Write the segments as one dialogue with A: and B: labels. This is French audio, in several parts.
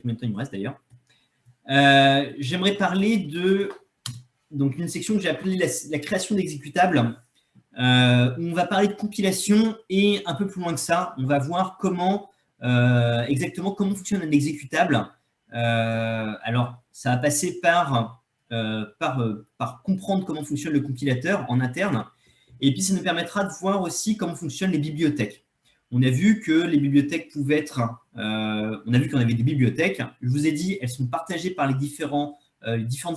A: combien de temps il me reste d'ailleurs. J'aimerais parler de une section que j'ai appelée la création d'exécutables, où on va parler de compilation et un peu plus loin que ça, on va voir exactement comment fonctionne un exécutable. Alors, ça va passer par comprendre comment fonctionne le compilateur en interne, et puis ça nous permettra de voir aussi comment fonctionnent les bibliothèques. On a vu que les bibliothèques pouvaient être… on a vu qu'on avait des bibliothèques. Je vous ai dit, elles sont partagées par les différentes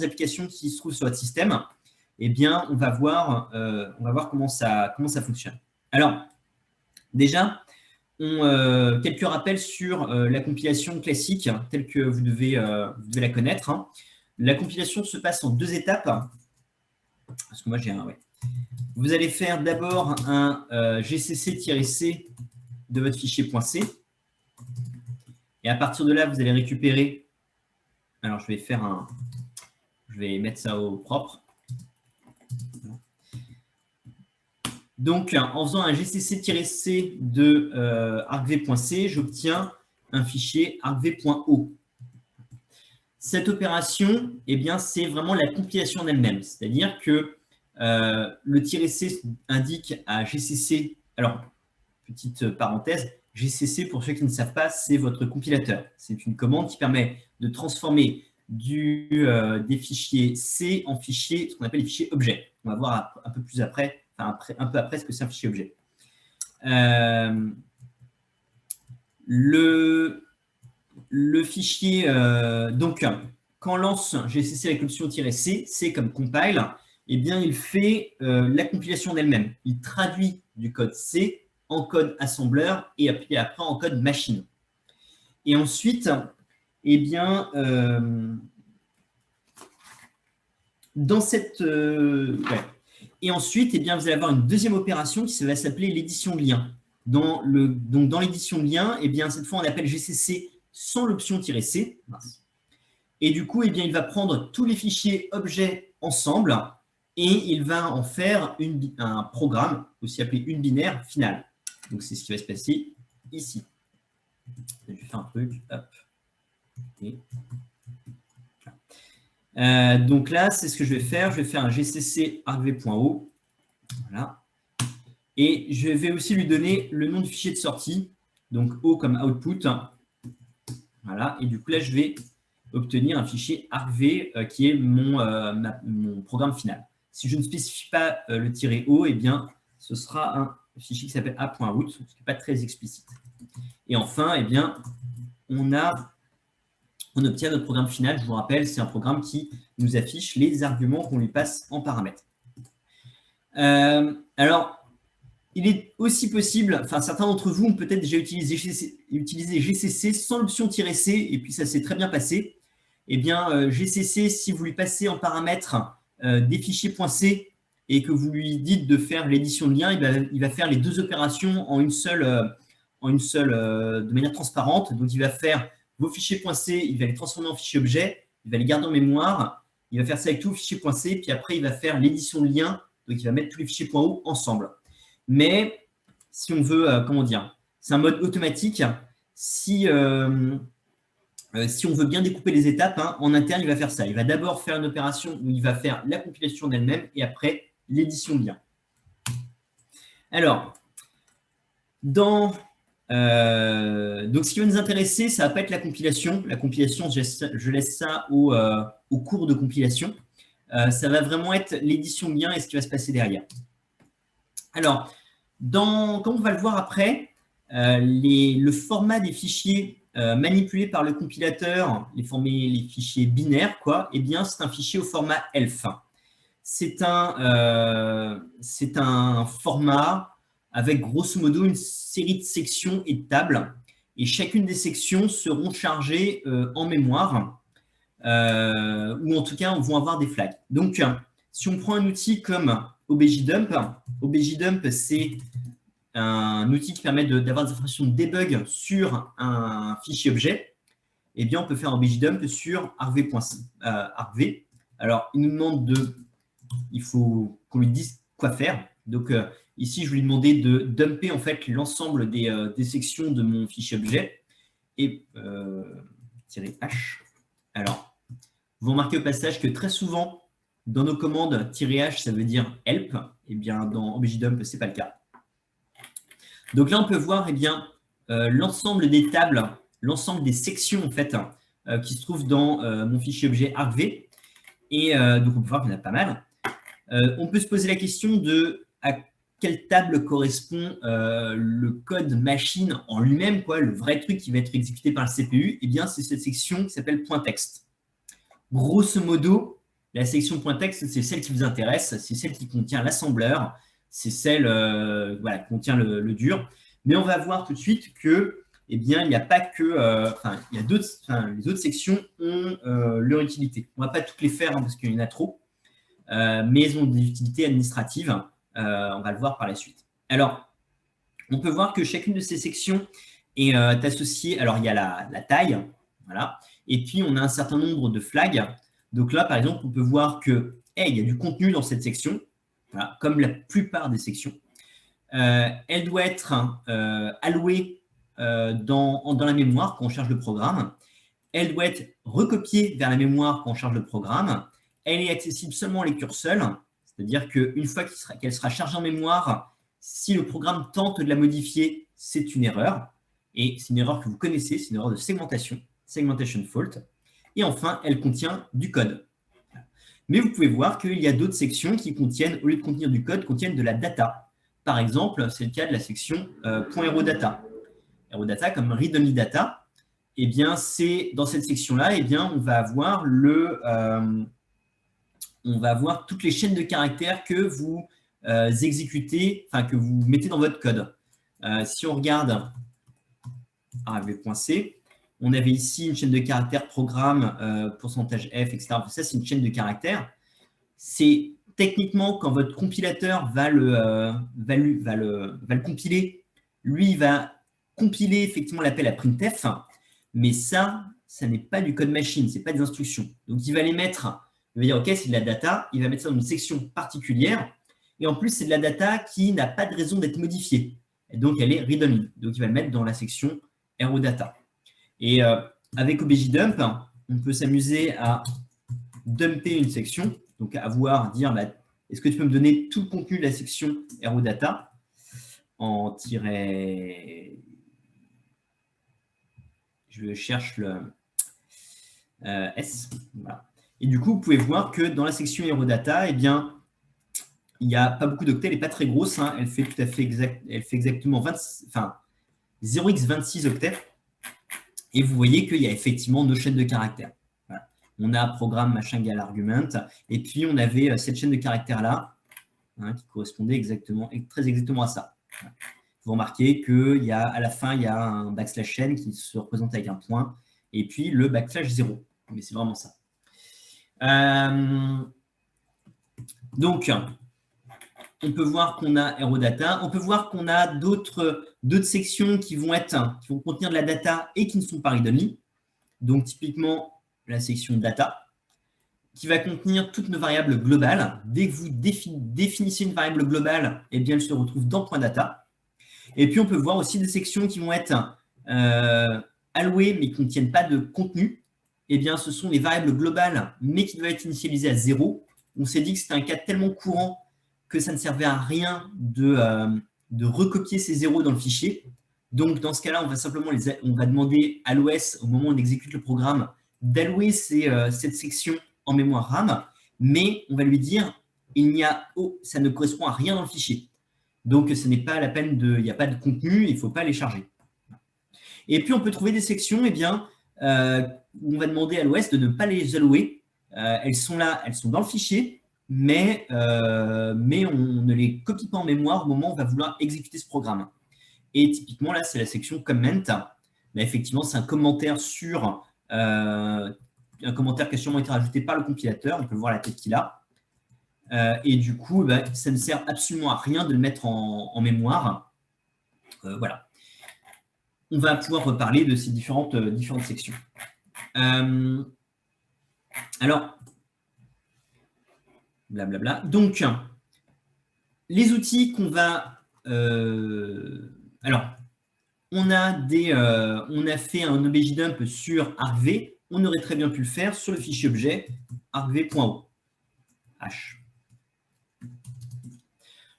A: applications qui se trouvent sur votre système. Eh bien, on va voir comment ça fonctionne. Alors, déjà, quelques rappels sur la compilation classique, telle que vous devez la connaître. Hein. La compilation se passe en 2 étapes. Parce que moi, j'ai un… Ouais. Vous allez faire d'abord un gcc-c de votre fichier .c. Et à partir de là, vous allez récupérer… Alors, je vais mettre ça au propre. Donc, en faisant un gcc-c de argv.c, j'obtiens un fichier argv.o. Cette opération, eh bien, c'est vraiment la compilation en elle-même. C'est-à-dire que le "-c" indique à gcc… Alors, petite parenthèse, gcc, pour ceux qui ne savent pas, c'est votre compilateur. C'est une commande qui permet de transformer des fichiers C en fichiers, ce qu'on appelle les fichiers objets. On va voir un peu plus après, un peu après ce que c'est un fichier objet. Le fichier, donc, quand on lance gcc avec l'option -c, C comme compile, eh bien, il fait la compilation d'elle-même. Il traduit du code C en code assembleur et après en code machine. Et ensuite, eh bien, dans cette… ouais. Et ensuite, eh bien, vous allez avoir une deuxième opération qui va s'appeler l'édition de lien. Donc, dans l'édition de lien, eh bien, cette fois, on appelle gcc sans l'option -c. Et du coup, eh bien, il va prendre tous les fichiers objets ensemble et il va en faire un programme, aussi appelé une binaire finale. Donc, c'est ce qui va se passer ici. Je vais faire un truc. Hop. Et… donc là, c'est ce que je vais faire. Je vais faire un gcc argv.o. Voilà. Et je vais aussi lui donner le nom du fichier de sortie. Donc, O comme output. Voilà. Et du coup, là, je vais obtenir un fichier argv qui est mon programme final. Si je ne spécifie pas le "-o, eh bien, ce sera un fichier qui s'appelle a.out, ce qui n'est pas très explicite. Et enfin, eh bien, on obtient notre programme final. Je vous rappelle, c'est un programme qui nous affiche les arguments qu'on lui passe en paramètres. Alors, il est aussi possible, enfin certains d'entre vous ont peut-être déjà utilisé gcc sans l'option -c, et puis ça s'est très bien passé. Eh bien, gcc, si vous lui passez en paramètre des fichiers .c et que vous lui dites de faire l'édition de lien, il va faire les 2 opérations en une seule de manière transparente. Donc, il va faire vos fichiers .c, il va les transformer en fichiers objets, il va les garder en mémoire, il va faire ça avec tous les fichiers .c, puis après, il va faire l'édition de lien, donc il va mettre tous les fichiers .o ensemble. Mais si on veut, comment dire, c'est un mode automatique. Si on veut bien découper les étapes, hein, en interne, il va faire ça. Il va d'abord faire une opération où il va faire la compilation d'elle-même et après l'édition de lien. Alors, donc, ce qui va nous intéresser, ça ne va pas être la compilation. La compilation, je laisse ça au cours de compilation. Ça va vraiment être l'édition de lien et ce qui va se passer derrière. Alors, comme on va le voir après, le format des fichiers manipulés par le compilateur, les fichiers binaires, eh bien, c'est un fichier au format ELF. C'est un format avec grosso modo une série de sections et de tables. Et chacune des sections seront chargées en mémoire, ou en tout cas, vont avoir des flags. Donc, si on prend un outil comme OBJDump, c'est un outil qui permet d'avoir des informations de debug sur un fichier objet. Eh bien, on peut faire un OBJDump sur argv. Alors, il nous demande il faut qu'on lui dise quoi faire. Donc, ici, je vais lui demander de dumper en fait l'ensemble des sections de mon fichier objet. Et -h. Alors, vous remarquez au passage que très souvent, dans nos commandes, -h, ça veut dire help. Eh bien, dans OBJDump, ce n'est pas le cas. Donc là, on peut voir eh bien, l'ensemble des tables, l'ensemble des sections en fait, qui se trouvent dans mon fichier objet argv. Et donc, on peut voir qu'il y en a pas mal. On peut se poser la question de à quelle table correspond le code machine en lui-même, quoi, le vrai truc qui va être exécuté par le CPU. Eh bien, c'est cette section qui s'appelle .text. Grosso modo, la section .text, c'est celle qui vous intéresse, c'est celle qui contient l'assembleur, c'est celle voilà, qui contient le dur. Mais on va voir tout de suite que, eh bien, il n'y a pas que, il y a d'autres, les autres sections ont leur utilité. On ne va pas toutes les faire hein, parce qu'il y en a trop, mais elles ont des utilités administratives. On va le voir par la suite. Alors, on peut voir que chacune de ces sections est associée. Alors, il y a la taille, voilà. Et puis, on a un certain nombre de flags. Donc là, par exemple, on peut voir que il y a du contenu dans cette section, voilà, comme la plupart des sections. Elle doit être allouée dans la mémoire quand on charge le programme. Elle doit être recopiée vers la mémoire quand on charge le programme. Elle est accessible seulement en lecture seule, c'est-à-dire qu'une fois qu'elle sera chargée en mémoire, si le programme tente de la modifier, c'est une erreur. Et c'est une erreur que vous connaissez, c'est une erreur de segmentation fault. Et enfin, elle contient du code. Mais vous pouvez voir qu'il y a d'autres sections qui contiennent, au lieu de contenir du code, contiennent de la data. Par exemple, c'est le cas de la section .herodata. Herodata comme read-only data. Eh bien, c'est dans cette section-là, eh bien, on va avoir toutes les chaînes de caractères que vous exécutez, enfin que vous mettez dans votre code. Si on regarde argv.c, on avait ici une chaîne de caractères programme, pourcentage %f, etc. Ça, c'est une chaîne de caractères. C'est techniquement, quand votre compilateur va le compiler, lui, il va compiler effectivement l'appel à printf, mais ça n'est pas du code machine, ce n'est pas des instructions. Donc, il va les mettre, il va dire, OK, c'est de la data, il va mettre ça dans une section particulière, et en plus, c'est de la data qui n'a pas de raison d'être modifiée. Et donc, elle est read-only. Donc, il va le mettre dans la section herodata. Et avec OBJDump, on peut s'amuser à dumper une section, donc à dire, bah, est-ce que tu peux me donner tout le contenu de la section herodata en tiret... Je cherche le S. Voilà. Et du coup, vous pouvez voir que dans la section herodata, eh bien, il n'y a pas beaucoup d'octets, elle n'est pas très grosse, hein, elle fait tout à fait elle fait exactement 0x26 octets. Et vous voyez qu'il y a effectivement nos chaînes de caractères. Voilà. On a programme machin égale argument, et puis on avait cette chaîne de caractères-là, hein, qui correspondait très exactement à ça. Voilà. Vous remarquez qu'à la fin, il y a un backslash n qui se représente avec un point, et puis le backslash 0. Mais c'est vraiment ça. Donc, on peut voir qu'on a herodata. On peut voir qu'on a d'autres sections qui vont contenir de la data et qui ne sont pas read-only. Donc, typiquement, la section data, qui va contenir toutes nos variables globales. Dès que vous définissez une variable globale, eh bien, elle se retrouve dans .data. Et puis, on peut voir aussi des sections qui vont être allouées, mais qui ne contiennent pas de contenu. Eh bien, ce sont les variables globales, mais qui doivent être initialisées à 0. On s'est dit que c'était un cas tellement courant que ça ne servait à rien de recopier ces zéros dans le fichier. Donc, dans ce cas-là, on va demander à l'OS, au moment où on exécute le programme, d'allouer cette section en mémoire RAM, mais on va lui dire, ça ne correspond à rien dans le fichier. Donc, ce n'est pas la peine il n'y a pas de contenu, il ne faut pas les charger. Et puis, on peut trouver des sections, eh bien, où on va demander à l'OS de ne pas les allouer. Elles sont là, elles sont dans le fichier, mais on ne les copie pas en mémoire au moment où on va vouloir exécuter ce programme. Et typiquement, là, c'est la section comment. Mais effectivement, c'est un commentaire un commentaire qui a sûrement été rajouté par le compilateur. On peut voir la tête qu'il a. Et du coup, ça ne sert absolument à rien de le mettre en mémoire. Voilà. On va pouvoir reparler de ces différentes sections. Alors, blablabla. Donc, les outils qu'on va... alors, on a fait un objdump sur argv, on aurait très bien pu le faire sur le fichier objet argv.o. H.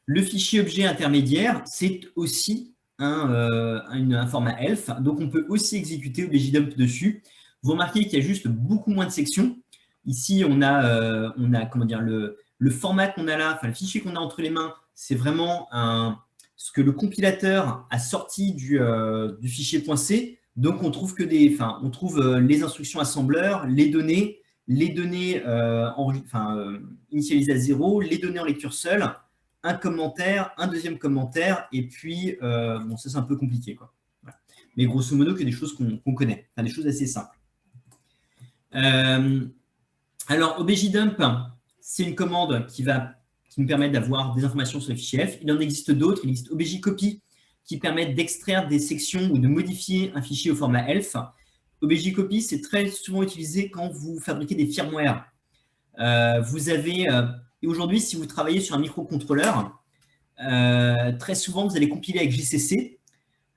A: Le fichier objet intermédiaire, c'est aussi un format ELF, donc on peut aussi exécuter objdump dessus. Vous remarquez qu'il y a juste beaucoup moins de sections. Ici, on a comment dire, le format qu'on a là, enfin le fichier qu'on a entre les mains, c'est vraiment ce que le compilateur a sorti du fichier .c. Donc on trouve on trouve les instructions assembleurs, les données initialisées à 0, les données en lecture seule, un commentaire, un deuxième commentaire, et puis, bon, ça c'est un peu compliqué, quoi. Voilà. Mais grosso modo, que des choses qu'on connaît, enfin, des choses assez simples. Alors, objdump, c'est une commande qui nous permet d'avoir des informations sur les fichiers ELF. Il en existe d'autres. Il existe objcopy qui permet d'extraire des sections ou de modifier un fichier au format ELF. Objcopy, c'est très souvent utilisé quand vous fabriquez des firmware. Vous avez, et aujourd'hui, si vous travaillez sur un microcontrôleur, très souvent, vous allez compiler avec GCC.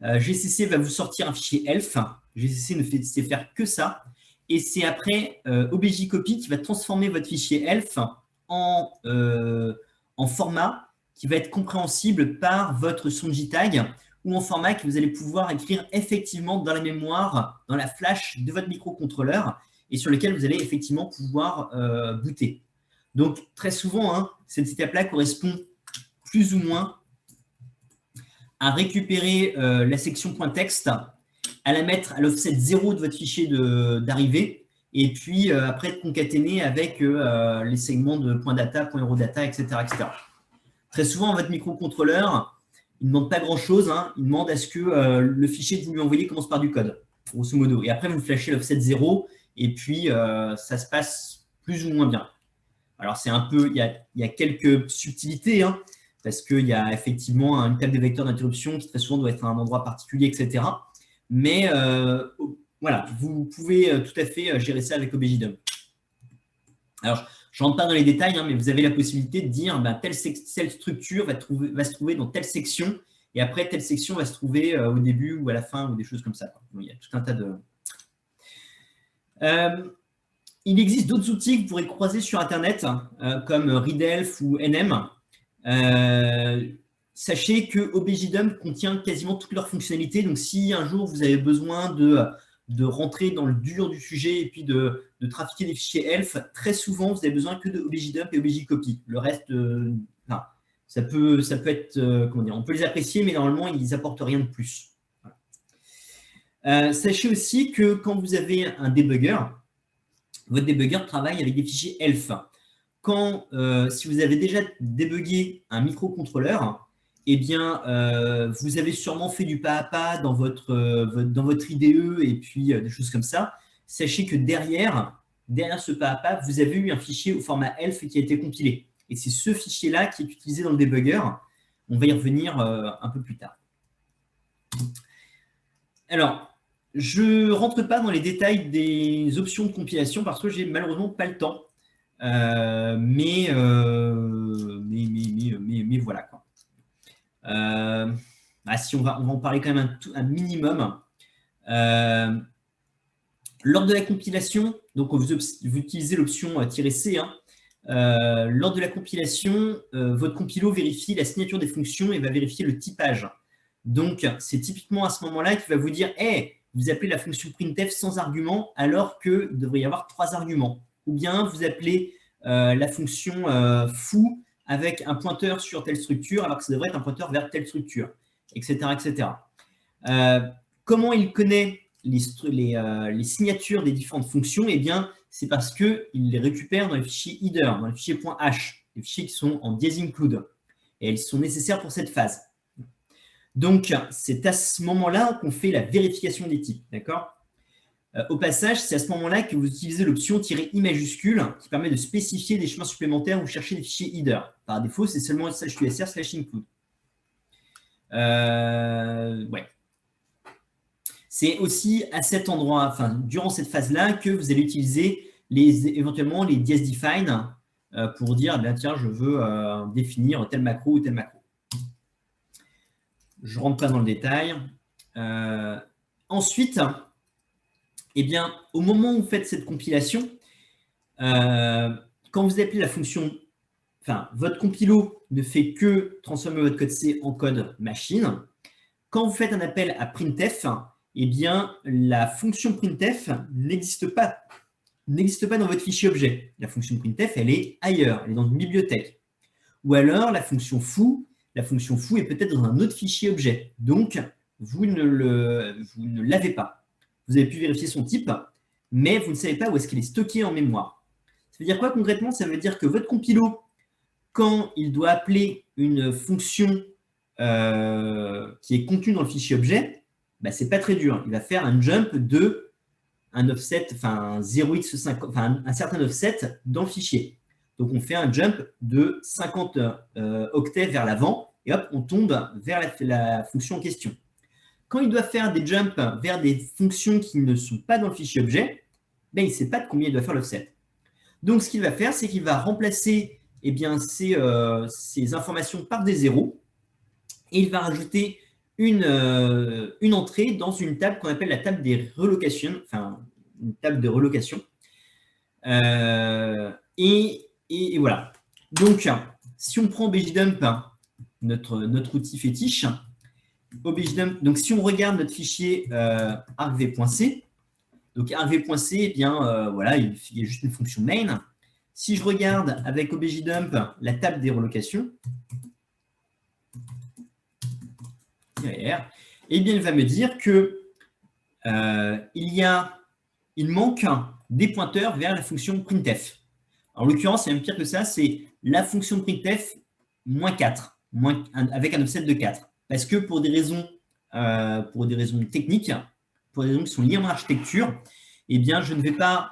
A: GCC va vous sortir un fichier ELF. GCC ne sait faire que ça. Et c'est après objcopy qui va transformer votre fichier ELF en format qui va être compréhensible par votre SONGTag ou en format que vous allez pouvoir écrire effectivement dans la mémoire, dans la flash de votre microcontrôleur et sur lequel vous allez effectivement pouvoir booter. Donc, très souvent, cette étape-là correspond plus ou moins à récupérer la section .text, à la mettre à l'offset 0 de votre fichier d'arrivée, et puis après de concaténer avec les segments de .data, .eurodata, etc., etc. Très souvent, votre microcontrôleur, il ne demande pas grand-chose, il demande à ce que le fichier que vous lui envoyez commence par du code, grosso modo. Et après, vous flashez l'offset 0, et puis ça se passe plus ou moins bien. Alors, c'est un peu, il y a quelques subtilités, parce qu'il y a effectivement une table de vecteurs d'interruption qui très souvent doit être à un endroit particulier, etc. Mais voilà, vous pouvez tout à fait gérer ça avec objdump. Alors, je ne rentre pas dans les détails, mais vous avez la possibilité de dire telle structure va se trouver dans telle section, et après, telle section va se trouver au début ou à la fin, ou des choses comme ça. Donc, il y a tout un tas de… il existe d'autres outils que vous pourrez croiser sur Internet, comme readelf ou nm. Sachez que objdump contient quasiment toutes leurs fonctionnalités. Donc, si un jour vous avez besoin de rentrer dans le dur du sujet et puis de trafiquer des fichiers ELF, très souvent, vous avez besoin que de objdump et objcopy. Le reste, ça peut être, comment dire, on peut les apprécier, mais normalement, ils n'apportent rien de plus. Voilà. Sachez aussi que quand vous avez un debugger, votre debugger travaille avec des fichiers ELF. Si vous avez déjà débugué un microcontrôleur, eh bien, vous avez sûrement fait du pas à pas dans votre IDE et puis des choses comme ça. Sachez que derrière ce pas à pas, vous avez eu un fichier au format ELF qui a été compilé. Et c'est ce fichier-là qui est utilisé dans le debugger. On va y revenir un peu plus tard. Alors, je ne rentre pas dans les détails des options de compilation parce que j'ai malheureusement pas le temps. Mais voilà, quoi. Si on va en parler quand même un minimum. Lors de la compilation, donc vous utilisez l'option "-c". Lors de la compilation, votre compilo vérifie la signature des fonctions et va vérifier le typage. Donc, c'est typiquement à ce moment-là qu'il va vous dire hey, vous appelez la fonction printf sans argument alors qu'il devrait y avoir 3 arguments. Ou bien vous appelez la fonction foo avec un pointeur sur telle structure alors que ça devrait être un pointeur vers telle structure, etc. etc. Comment il connaît les signatures des différentes fonctions? Eh bien, c'est parce qu'il les récupère dans les fichiers header, dans les fichiers .h, les fichiers qui sont en dièse include. Et ils sont nécessaires pour cette phase. Donc, c'est à ce moment-là qu'on fait la vérification des types. D'accord ? Au passage, c'est à ce moment-là que vous utilisez l'option "-i" majuscule qui permet de spécifier des chemins supplémentaires ou chercher des fichiers header. Par défaut, c'est seulement /usr/include. Ouais. C'est aussi à cet endroit, durant cette phase-là, que vous allez utiliser éventuellement les dièse define pour dire, tiens, je veux définir tel macro ou tel macro. Je ne rentre pas dans le détail. ensuite, eh bien, au moment où vous faites cette compilation, quand vous appelez la fonction, enfin, votre compilo ne fait que transformer votre code C en code machine. Quand vous faites un appel à printf, eh bien, la fonction printf n'existe pas dans votre fichier objet. La fonction printf, elle est ailleurs, elle est dans une bibliothèque. Ou alors, la fonction foo est peut-être dans un autre fichier objet. Donc, vous ne l'avez pas. Vous avez pu vérifier son type, mais vous ne savez pas où est-ce qu'elle est stockée en mémoire. Ça veut dire quoi concrètement? Ça veut dire que votre compilo, quand il doit appeler une fonction qui est contenue dans le fichier objet, bah, ce n'est pas très dur. Il va faire un jump de un offset, enfin 0x50, enfin un certain offset dans le fichier. Donc on fait un jump de 50 octets vers l'avant et hop, on tombe vers la fonction en question. Quand il doit faire des jumps vers des fonctions qui ne sont pas dans le fichier objet, ben, il ne sait pas de combien il doit faire l'offset. Donc ce qu'il va faire, c'est qu'il va remplacer eh bien, ces informations par des zéros et il va rajouter une entrée dans une table qu'on appelle la table des relocations, enfin une table de relocation. Et voilà. Donc, si on prend OBJDump, notre outil fétiche, OBJDump, donc si on regarde notre fichier argv.c, donc argv.c, eh bien, voilà, il y a juste une fonction main. Si je regarde avec OBJDump la table des relocations, eh bien, il va me dire que il manque des pointeurs vers la fonction printf. En l'occurrence, c'est même pire que ça, c'est la fonction printf -4, avec un offset de 4. Parce que pour des raisons techniques, pour des raisons qui sont liées à mon architecture, eh bien, je ne vais pas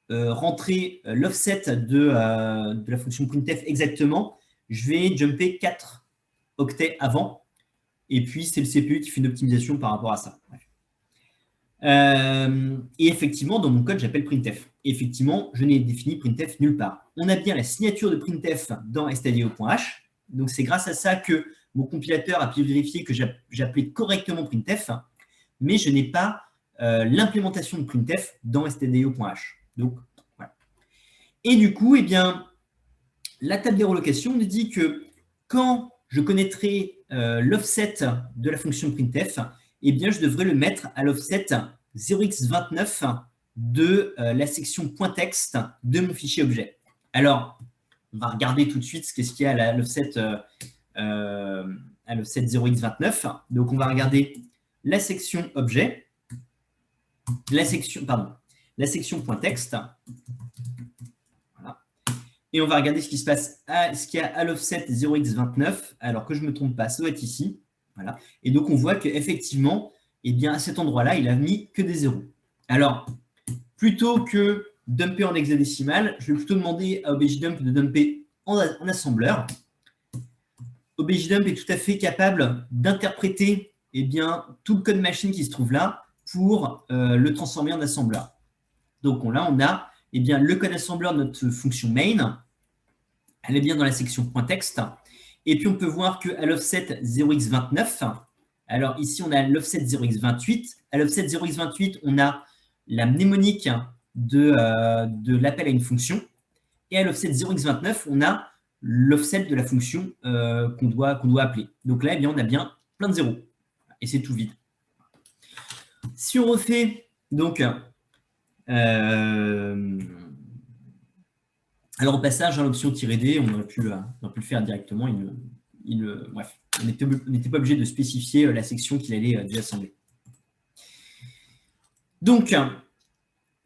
A: rentrer l'offset de la fonction printf exactement. Je vais jumper 4 octets avant. Et puis, c'est le CPU qui fait une optimisation par rapport à ça. Et effectivement, dans mon code, j'appelle printf. Et effectivement, je n'ai défini printf nulle part. On a bien la signature de printf dans stdio.h. Donc, c'est grâce à ça que mon compilateur a pu vérifier que j'appelais correctement printf, mais je n'ai pas l'implémentation de printf dans stdio.h. Donc, voilà. Et du coup, eh bien, la table des relocations nous dit que quand je connaîtrai l'offset de la fonction printf, eh bien, je devrais le mettre à l'offset 0x29 de la section .text de mon fichier objet. Alors, on va regarder tout de suite ce qu'il y a à l'offset 0x29. Donc, on va regarder la section objet, la section .text. Voilà. Et on va regarder ce qui se passe, ce qu'il y a à l'offset 0x29. Alors que je ne me trompe pas, ça doit être ici. Voilà. Et donc, on voit qu'effectivement, eh bien, à cet endroit-là, il a mis que des zéros. Alors, plutôt que dumper en hexadécimal, je vais plutôt demander à OBJDump de dumper en assembleur. OBJDump est tout à fait capable d'interpréter eh bien, tout le code machine qui se trouve là pour le transformer en assembleur. Donc là, on a eh bien, le code assembleur de notre fonction main. Elle est bien dans la section .text. Et puis, on peut voir qu'à l'offset 0x29, alors ici, on a l'offset 0x28. À l'offset 0x28, on a la mnémonique de l'appel à une fonction. Et à l'offset 0x29, on a l'offset de la fonction qu'on doit appeler. Donc là, eh bien, on a bien plein de zéros. Et c'est tout vide. Si on refait, donc, alors, au passage, à l'option "-d", on aurait pu le faire directement. Bref, on n'était pas obligé de spécifier la section qu'il allait désassembler. Donc,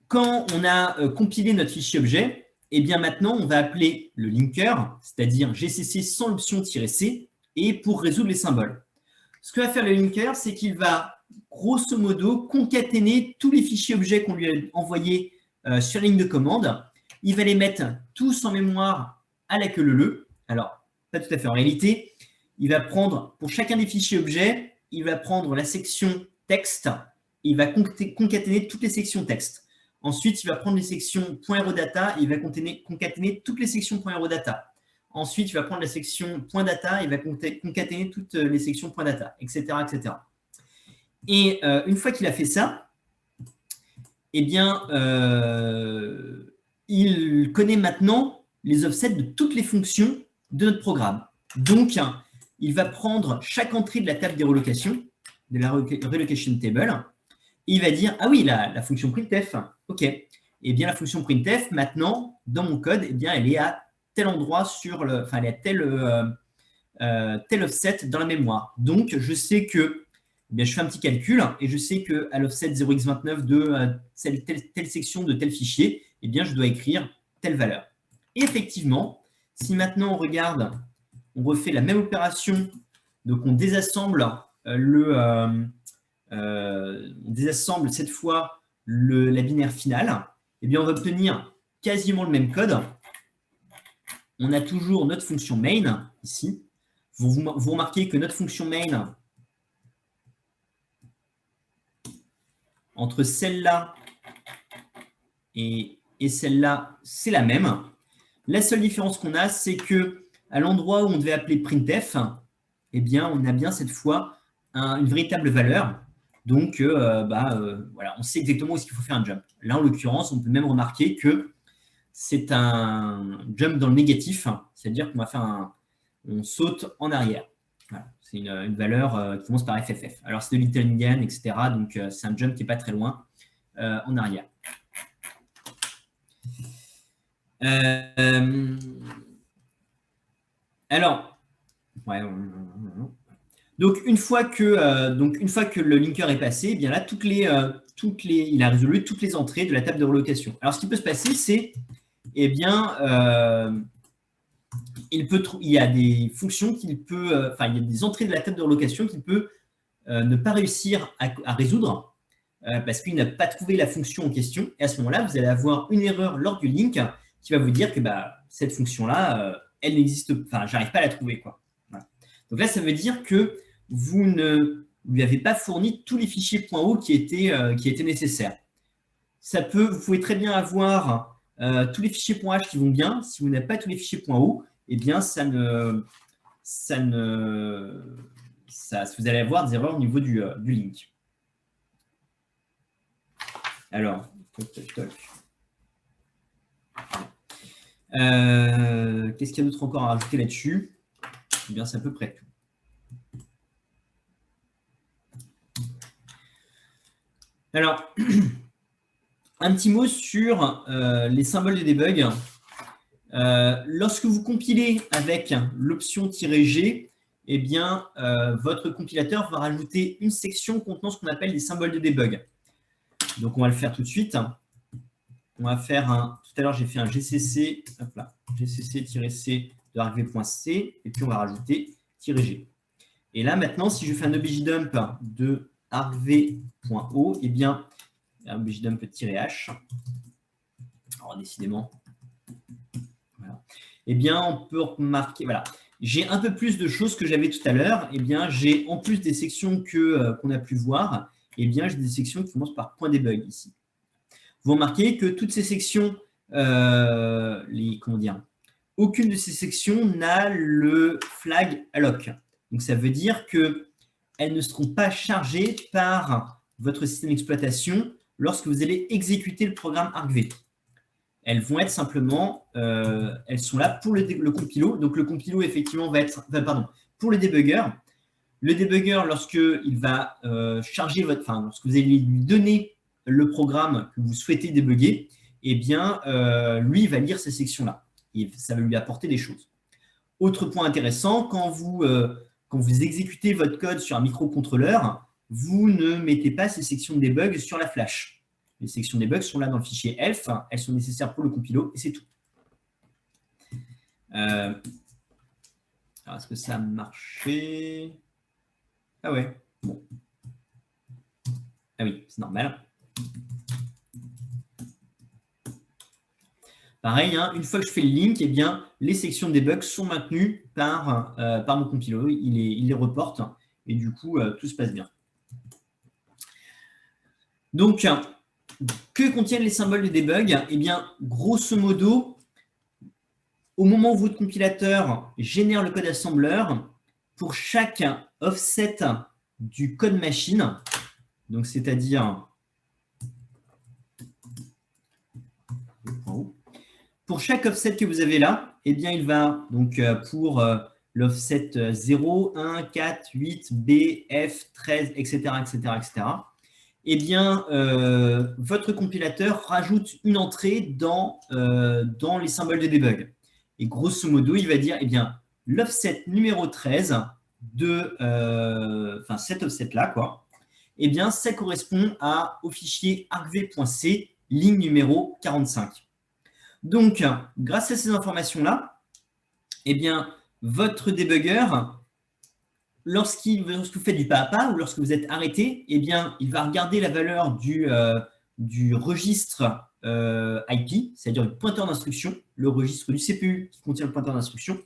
A: quand on a compilé notre fichier objet, eh bien maintenant, on va appeler le linker, c'est-à-dire GCC sans l'option "-c, et pour résoudre les symboles. Ce que va faire le linker, c'est qu'il va, grosso modo, concaténer tous les fichiers objets qu'on lui a envoyés sur la ligne de commande. Il va les mettre tous en mémoire à la queue leu. Alors, pas tout à fait. En réalité, il va prendre, pour chacun des fichiers objets, il va prendre la section texte, il va concaténer toutes les sections texte. Ensuite, il va prendre les sections .aerodata, il va concaténer toutes les sections .aerodata. Ensuite, il va prendre la section .data, il va concaténer toutes les sections .data, etc., etc. Et une fois qu'il a fait ça, eh bien, il connaît maintenant les offsets de toutes les fonctions de notre programme. Donc, il va prendre chaque entrée de la table des relocations, de la relocation table, et il va dire, ah oui, la fonction printf, ok. Eh bien, la fonction printf, maintenant, dans mon code, eh bien, elle est à tel endroit enfin, elle est à tel offset dans la mémoire. Donc, je sais que, eh bien, je fais un petit calcul et je sais qu'à l'offset 0x29 de telle section de tel fichier, eh bien, je dois écrire telle valeur. Et effectivement, si maintenant on regarde, on refait la même opération, donc on désassemble on désassemble cette fois la binaire finale, eh bien, on va obtenir quasiment le même code. On a toujours notre fonction main ici. Vous remarquez que notre fonction main, entre celle-là et celle-là, c'est la même. La seule différence qu'on a, c'est que à l'endroit où on devait appeler printf, eh bien, on a bien cette fois une véritable valeur. Donc, voilà, on sait exactement où est-ce qu'il faut faire un jump. Là, en l'occurrence, on peut même remarquer que c'est un jump dans le négatif, c'est-à-dire qu'on va faire on saute en arrière. Voilà. C'est une valeur qui commence par FFF. Alors, c'est de Little Indian, etc. Donc, c'est un jump qui n'est pas très loin en arrière. Alors, ouais, donc une fois que le linker est passé, eh bien là, il a résolu toutes les entrées de la table de relocation. Alors, ce qui peut se passer, c'est, eh bien, il y a des fonctions il y a des entrées de la table de relocation qu'il peut ne pas réussir à résoudre parce qu'il n'a pas trouvé la fonction en question. Et à ce moment-là, vous allez avoir une erreur lors du link qui va vous dire que cette fonction-là, elle n'existe pas, enfin, j'arrive pas à la trouver, quoi. Voilà. Donc là, ça veut dire que vous ne lui avez pas fourni tous les fichiers .o qui étaient nécessaires. Vous pouvez très bien avoir tous les fichiers .h qui vont bien. Si vous n'avez pas tous les fichiers .o, eh bien, vous allez avoir des erreurs au niveau du link. Alors, qu'est-ce qu'il y a d'autre encore à rajouter là-dessus? Eh bien, c'est à peu près tout. Alors, un petit mot sur les symboles de debug. Lorsque vous compilez avec l'option "-g", eh bien, votre compilateur va rajouter une section contenant ce qu'on appelle les symboles de debug. Donc, on va le faire tout de suite. On va faire tout à l'heure, j'ai fait un gcc, gcc-c de argv.c, et puis on va rajouter "-g". Et là, maintenant, si je fais un obj dump de argv.o, eh bien, obj dump -h, alors décidément, voilà. Eh bien, on peut remarquer, voilà, j'ai un peu plus de choses que j'avais tout à l'heure. Eh bien, j'ai en plus des sections qu'on a pu voir, eh bien, j'ai des sections qui commencent par .debug ici. Vous remarquez que toutes ces sections, aucune de ces sections n'a le flag alloc. Donc, ça veut dire qu'elles ne seront pas chargées par votre système d'exploitation lorsque vous allez exécuter le programme argv. Elles vont être simplement, elles sont là pour le compilo. Donc, le compilo, effectivement, va être, pour le debugger. Le debugger, lorsqu'il va charger lorsque vous allez lui donner le programme que vous souhaitez débugger, eh bien, lui, il va lire ces sections-là. Et ça va lui apporter des choses. Autre point intéressant, quand vous exécutez votre code sur un microcontrôleur, vous ne mettez pas ces sections de debug sur la flash. Les sections debug sont là dans le fichier elf, elles sont nécessaires pour le compilo, et c'est tout. Alors, est-ce que ça a marché? Ah ouais, bon. Ah oui, c'est normal. Pareil, une fois que je fais le link, eh bien, les sections de debug sont maintenues par mon compilo. Il les reporte et du coup, tout se passe bien. Donc, que contiennent les symboles de debug? Eh bien, grosso modo, au moment où votre compilateur génère le code assembleur, pour chaque offset du code machine, Donc, c'est-à-dire pour chaque offset que vous avez là, eh bien, il va donc pour l'offset 0, 1, 4, 8, B, F, 13, etc., etc., etc., eh bien, votre compilateur rajoute une entrée dans les symboles de debug. Et grosso modo, il va dire, eh bien, l'offset numéro 13 de cet offset-là, quoi, eh bien, ça correspond au fichier argv.c, ligne numéro 45. Donc, grâce à ces informations-là, eh bien, votre débugger, lorsque vous faites du pas à pas ou lorsque vous êtes arrêté, eh bien, il va regarder la valeur du registre IP, c'est-à-dire le pointeur d'instruction, le registre du CPU qui contient le pointeur d'instruction.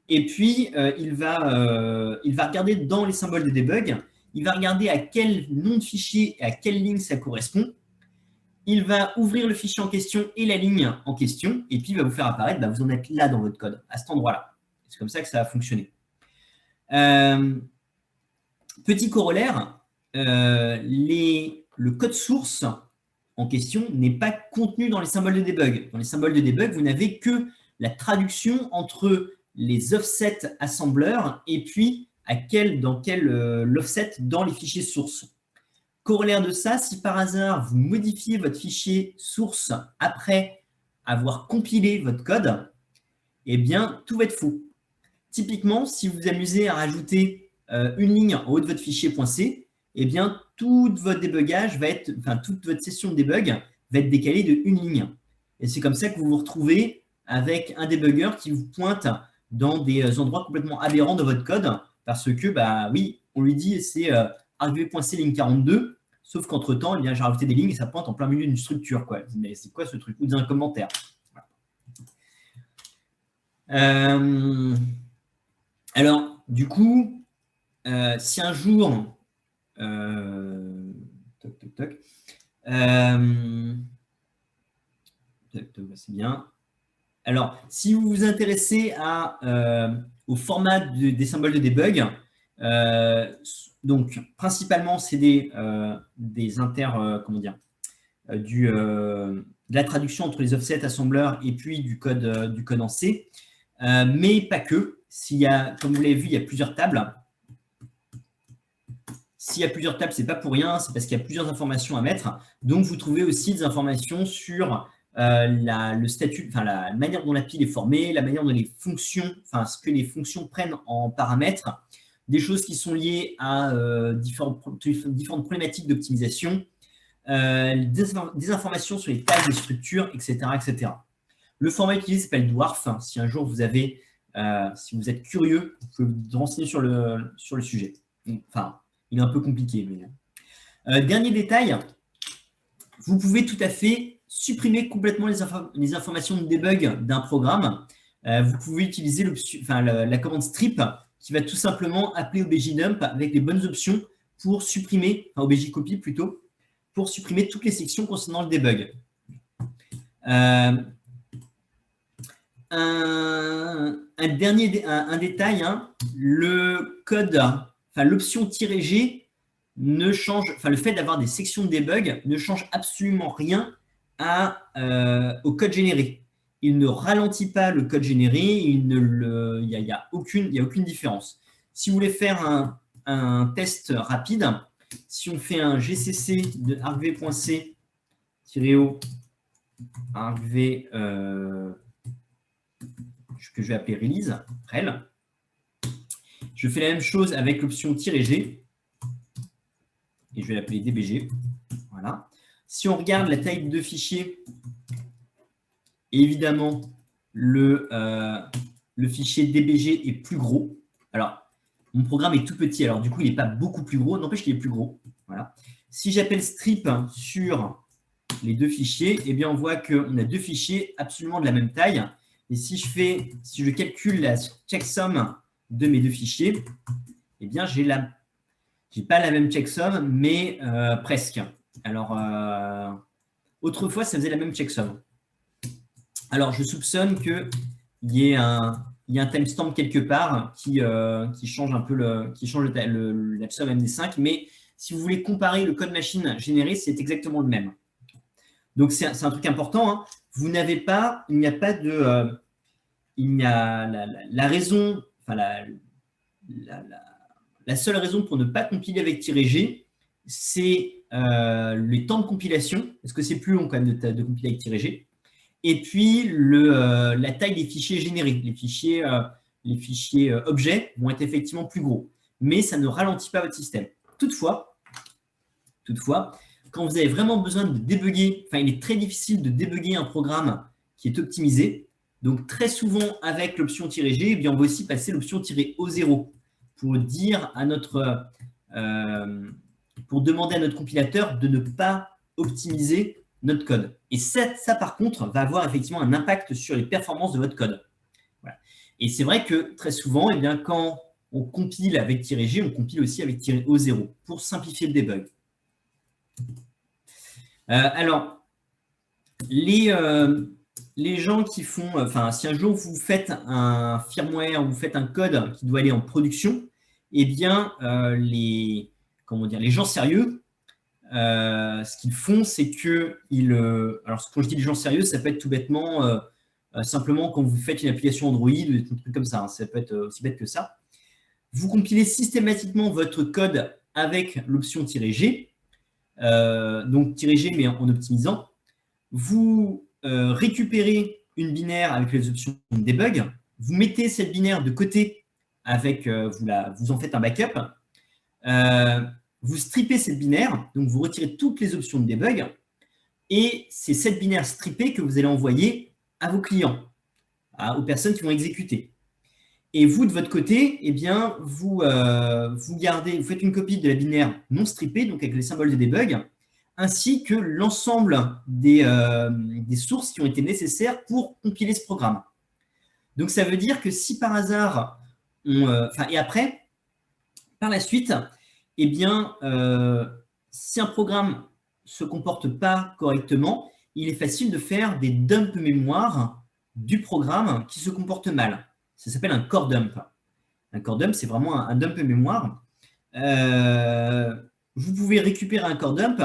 A: Et puis, il va regarder dans les symboles de debug, il va regarder à quel nom de fichier et à quelle ligne ça correspond. Il va ouvrir le fichier en question et la ligne en question, et puis il va vous faire apparaître, vous en êtes là dans votre code, à cet endroit-là. C'est comme ça que ça va fonctionner. Petit corollaire, le code source en question n'est pas contenu dans les symboles de debug. Dans les symboles de debug, vous n'avez que la traduction entre les offsets assembleurs et puis dans quel l'offset dans les fichiers sources. Corollaire de ça, si par hasard vous modifiez votre fichier source après avoir compilé votre code, eh bien tout va être faux. Typiquement, si vous vous amusez à rajouter une ligne en haut de votre fichier .c, eh bien tout votre débugage va être, toute votre session de debug va être décalée de une ligne. Et c'est comme ça que vous vous retrouvez avec un débugger qui vous pointe dans des endroits complètement aberrants de votre code, parce que, oui, on lui dit c'est argv.c ligne 42, sauf qu'entre-temps, j'ai rajouté des lignes et ça pointe en plein milieu d'une structure, quoi. Mais c'est quoi ce truc? Ou dans un commentaire. Voilà. Alors, du coup, si un jour, c'est bien. Alors, si vous vous intéressez au format des symboles de debug, donc principalement c'est de la traduction entre les offsets assembleurs et puis du code en C, mais pas que. Comme vous l'avez vu, il y a plusieurs tables. S'il y a plusieurs tables, ce n'est pas pour rien, c'est parce qu'il y a plusieurs informations à mettre. Donc, vous trouvez aussi des informations sur le statut, la manière dont la pile est formée, la manière dont les fonctions, ce que les fonctions prennent en paramètres, des choses qui sont liées à différentes problématiques d'optimisation, des informations sur les tailles de structures, etc., etc. Le format utilisé s'appelle Dwarf. Si un jour vous êtes curieux, vous pouvez vous renseigner sur le sujet. Enfin, il est un peu compliqué. Mais... dernier détail, vous pouvez tout à fait supprimer complètement les informations de debug d'un programme. Vous pouvez utiliser la commande strip qui va tout simplement appeler objdump avec les bonnes options pour supprimer, objdcopy plutôt, pour supprimer toutes les sections concernant le debug. Un détail, le code, l'option "-g ne change, le fait d'avoir des sections de debug ne change absolument rien au code généré. Il ne ralentit pas le code généré, il n'y a aucune différence. Si vous voulez faire un test rapide, si on fait un gcc de argv.c-o argv que je vais appeler release, rel. Je fais la même chose avec l'option "-g et je vais l'appeler dbg. Voilà. Si on regarde la taille de fichier, évidemment, le fichier dbg est plus gros. Alors, mon programme est tout petit, alors du coup, il n'est pas beaucoup plus gros, n'empêche qu'il est plus gros. Voilà. Si j'appelle strip sur les deux fichiers, eh bien, on voit qu'on a deux fichiers absolument de la même taille. Et si je calcule la checksum de mes deux fichiers, eh bien, j'ai pas la même checksum, mais presque. Alors, autrefois, ça faisait la même checksum. Alors, je soupçonne qu'il y ait un timestamp quelque part qui change un peu la somme MD5, mais Si vous voulez comparer le code machine généré, c'est exactement le même. Donc, c'est un truc important. Hein. Vous n'avez pas, il n'y a pas de, il n'y a la raison, enfin la seule raison pour ne pas compiler avec -G, c'est les temps de compilation, parce que c'est plus long quand même de compiler avec -G, et puis la taille des fichiers générés. Les fichiers objets vont être effectivement plus gros, mais ça ne ralentit pas votre système. Toutefois, quand vous avez vraiment besoin de débugger, enfin, il est très difficile de débugger un programme qui est optimisé. Donc, très souvent, avec l'option -G, eh bien, on va aussi passer l'option -O0 pour dire à pour demander à notre compilateur de ne pas optimiser notre code. Et ça, par contre, va avoir effectivement un impact sur les performances de votre code. Voilà. Et c'est vrai que très souvent, eh bien, quand on compile avec -G, on compile aussi avec -O0 pour simplifier le debug. Alors, les gens qui font, enfin, si un jour vous faites un firmware ou vous faites un code qui doit aller en production, eh bien, les gens sérieux, ce qu'ils font, c'est que alors, quand je dis les gens sérieux, ça peut être tout bêtement, simplement quand vous faites une application Android ou des trucs comme ça, hein, ça peut être aussi bête que ça. Vous compilez systématiquement votre code avec l'option -G, donc -G mais en optimisant. Vous récupérez une binaire avec les options debug, vous mettez cette binaire de côté avec, vous en faites un backup, vous strippez cette binaire, donc vous retirez toutes les options de debug, et c'est cette binaire strippée que vous allez envoyer à vos clients, aux personnes qui vont exécuter. Et vous, de votre côté, eh bien, vous faites une copie de la binaire non strippée, donc avec les symboles de debug, ainsi que l'ensemble des sources qui ont été nécessaires pour compiler ce programme. Donc, ça veut dire que si par hasard, et après, par la suite, eh bien, si un programme ne se comporte pas correctement, il est facile de faire des dumps mémoire du programme qui se comporte mal. Ça s'appelle un core dump. Un core dump, c'est vraiment un dump mémoire. Vous pouvez récupérer un core dump.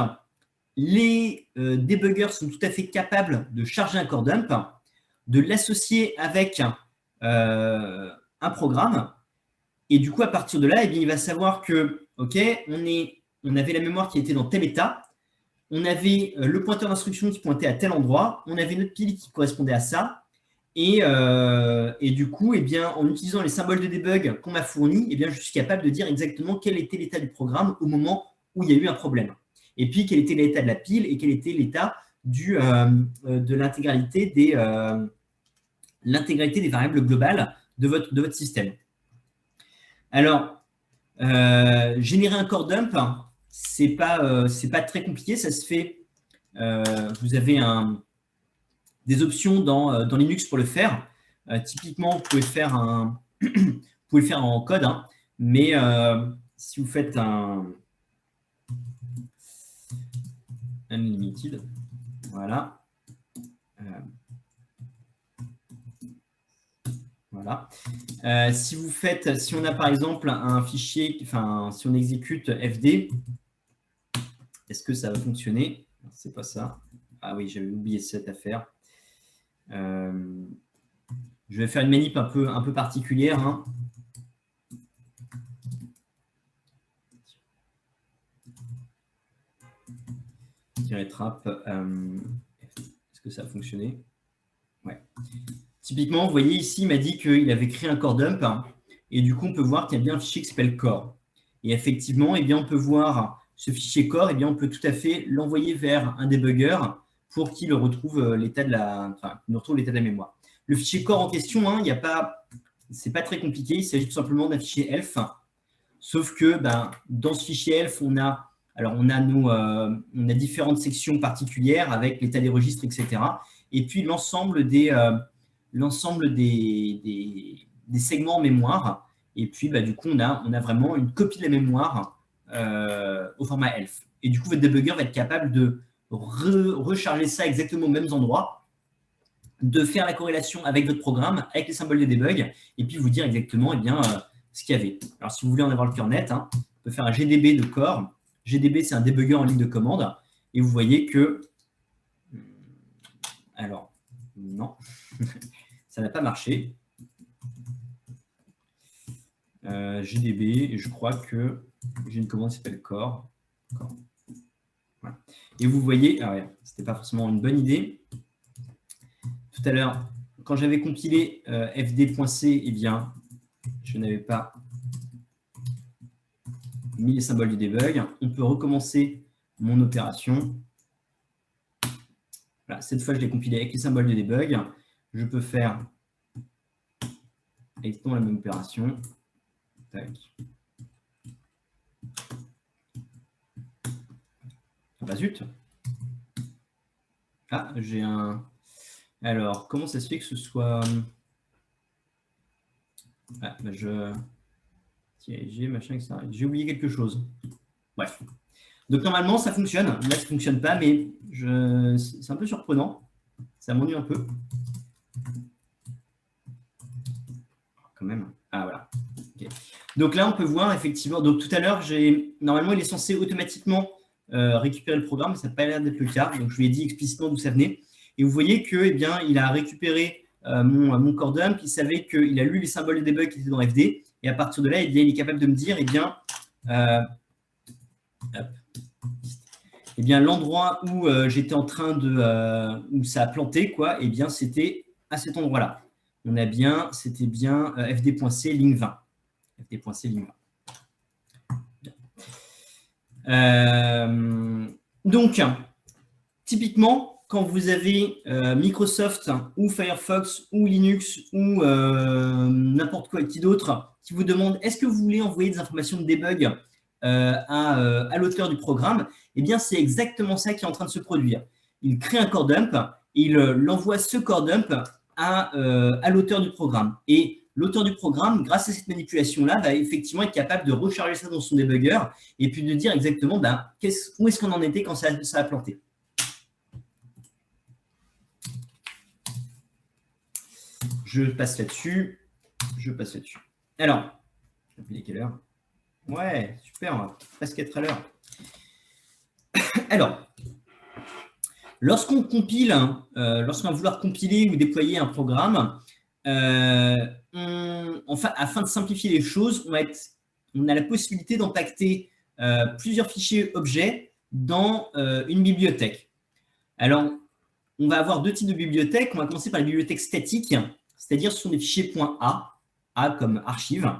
A: Les débuggers sont tout à fait capables de charger un core dump, de l'associer avec un programme, et du coup, à partir de là, eh bien, il va savoir que, OK, on avait la mémoire qui était dans tel état, on avait le pointeur d'instruction qui pointait à tel endroit, on avait notre pile qui correspondait à ça, et du coup, eh bien, en utilisant les symboles de debug qu'on m'a fournis, eh bien, je suis capable de dire exactement quel était l'état du programme au moment où il y a eu un problème. Et puis, quel était l'état de la pile et quel était l'état de l'intégralité des variables globales de votre système. Alors, générer un core dump, c'est pas très compliqué, ça se fait. Vous avez des options dans Linux pour le faire. Typiquement, vous pouvez le faire en code, hein, mais si vous faites un unlimited, voilà. Voilà. Si on a par exemple un fichier, enfin, si on exécute fd, est-ce que ça va fonctionner? C'est pas ça. Ah oui, j'avais oublié cette affaire. Je vais faire une manip un peu particulière. Hein. Trap. Est-ce que ça a fonctionné? Ouais. Typiquement, vous voyez ici, il m'a dit qu'il avait créé un core dump. Et du coup, on peut voir qu'il y a bien un fichier qui s'appelle core. Et effectivement, eh bien, on peut voir ce fichier core, eh bien, on peut tout à fait l'envoyer vers un debugger pour qu'il retrouve l'état de la mémoire. Le fichier core en question, hein, c'est pas très compliqué, il s'agit tout simplement d'un fichier elf. Sauf que dans ce fichier elf, on a différentes sections particulières avec l'état des registres, etc. Et puis l'ensemble des segments mémoire. Et puis, du coup, on a vraiment une copie de la mémoire au format ELF. Et du coup, votre debugger va être capable de recharger ça exactement aux mêmes endroits, de faire la corrélation avec votre programme, avec les symboles de debug, et puis vous dire exactement ce qu'il y avait. Alors, si vous voulez en avoir le cœur net, hein, on peut faire un GDB de core GDB, c'est un débugger en ligne de commande. Et vous voyez que… Alors, non, ça n'a pas marché. GDB, je crois que j'ai une commande qui s'appelle core. Voilà. Et vous voyez, ce n'était pas forcément une bonne idée. Tout à l'heure, quand j'avais compilé fd.c, eh bien, je n'avais pas mis les symboles du debug. On peut recommencer mon opération. Voilà, cette fois, je l'ai compilé avec les symboles de debug. Je peux faire exactement la même opération. Tac. Ah bah zut. Ah, j'ai un… Alors, comment ça se fait que ce soit… Ah, bah j'ai machin, etc. J'ai oublié quelque chose. Bref. Donc, normalement, ça fonctionne. Là, ça ne fonctionne pas, mais c'est un peu surprenant. Ça m'ennuie un peu. Quand même. Ah, voilà. Okay. Donc là, on peut voir effectivement… Donc, tout à l'heure, normalement, il est censé automatiquement récupérer le programme, mais ça n'a pas l'air d'être le cas. Donc, je lui ai dit explicitement d'où ça venait. Et vous voyez que, eh bien, il a récupéré mon core dump. Il savait qu'il a lu les symboles de debug qui étaient dans FD. Et à partir de là, eh bien, il est capable de me dire, l'endroit où j'étais en train de… où ça a planté, quoi, eh bien, c'était à cet endroit-là. C'était bien fd.c ligne 20. fd.c ligne 20. Donc, typiquement, quand vous avez Microsoft ou Firefox ou Linux ou n'importe quoi qui d'autre qui vous demande est-ce que vous voulez envoyer des informations de debug à l'auteur du programme, eh bien, c'est exactement ça qui est en train de se produire. Il crée un core dump et il envoie ce core dump à l'auteur du programme. Et l'auteur du programme, grâce à cette manipulation-là, va effectivement être capable de recharger ça dans son debugger et puis de dire exactement où est-ce qu'on en était quand ça a planté. Je passe là-dessus. Alors, il est quelle heure? Ouais, super, presque être à l'heure. Alors, lorsqu'on compile, lorsqu'on va vouloir compiler ou déployer un programme, afin de simplifier les choses, on a la possibilité d'empacter plusieurs fichiers objets dans une bibliothèque. Alors, on va avoir deux types de bibliothèques. On va commencer par les bibliothèques statiques, c'est-à-dire ce sont des fichiers .a, A comme archive.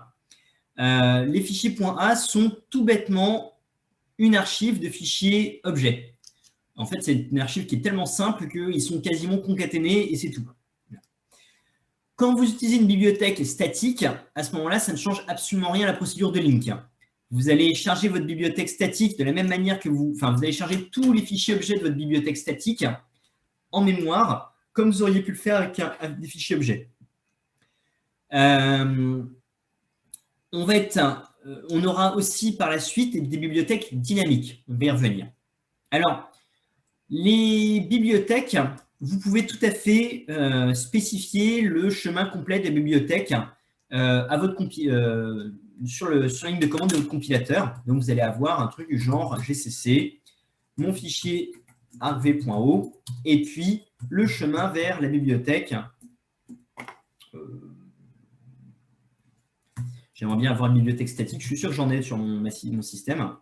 A: Les fichiers .a sont tout bêtement une archive de fichiers objets. En fait, c'est une archive qui est tellement simple qu'ils sont quasiment concaténés et c'est tout. Quand vous utilisez une bibliothèque statique, à ce moment-là, ça ne change absolument rien à la procédure de link. Vous allez charger votre bibliothèque statique de la même manière que vous allez charger tous les fichiers objets de votre bibliothèque statique en mémoire, comme vous auriez pu le faire avec des fichiers objets. On aura aussi par la suite des bibliothèques dynamiques. On va y revenir. Alors, les bibliothèques, vous pouvez tout à fait spécifier le chemin complet des bibliothèques sur la ligne de commande de votre compilateur. Donc, vous allez avoir un truc du genre gcc, mon fichier argv.o, et puis le chemin vers la bibliothèque. J'aimerais bien avoir une bibliothèque statique. Je suis sûr que j'en ai sur mon système.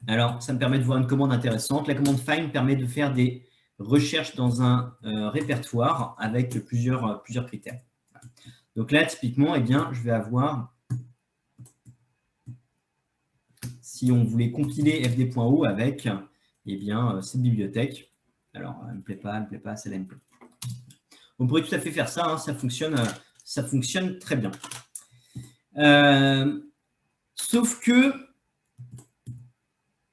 A: Alors, ça me permet de voir une commande intéressante. La commande find permet de faire des recherches dans un répertoire avec plusieurs critères. Donc là, typiquement, eh bien, je vais avoir, si on voulait compiler fd.o avec cette bibliothèque. Alors, elle ne me plaît pas, celle-là me plaît. On pourrait tout à fait faire ça, hein, ça fonctionne très bien. Sauf que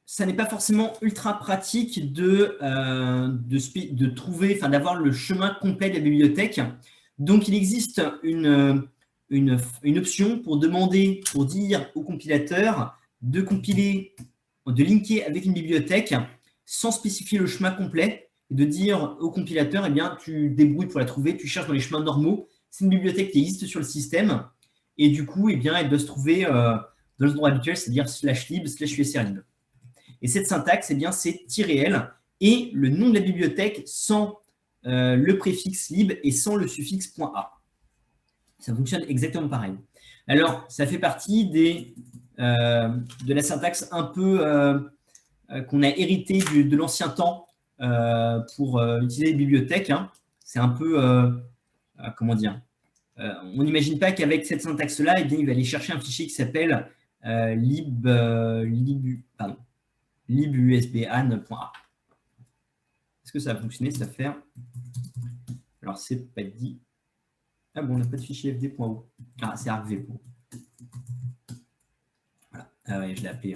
A: ça n'est pas forcément ultra pratique de trouver, d'avoir le chemin complet de la bibliothèque. Donc, il existe une option pour dire au compilateur de compiler, de linker avec une bibliothèque sans spécifier le chemin complet et de dire au compilateur, eh bien, tu débrouilles pour la trouver, tu cherches dans les chemins normaux. C'est une bibliothèque qui existe sur le système Et du coup, eh bien, elle doit se trouver dans l'endroit habituel, c'est-à-dire /lib/usrlib. Et cette syntaxe, eh bien, c'est -l et le nom de la bibliothèque sans le préfixe lib et sans le suffixe .a. Ça fonctionne exactement pareil. Alors, ça fait partie de la syntaxe un peu qu'on a hérité de l'ancien temps pour utiliser les bibliothèques. Hein. C'est un peu, comment dire, on n'imagine pas qu'avec cette syntaxe-là, eh bien, il va aller chercher un fichier qui s'appelle libusban.a. Est-ce que ça va fonctionner, ça va faire? Alors, c'est pas dit. Ah bon, on n'a pas de fichier fd.o. Ah, c'est argv. Voilà. Ah ouais, je l'ai appelé.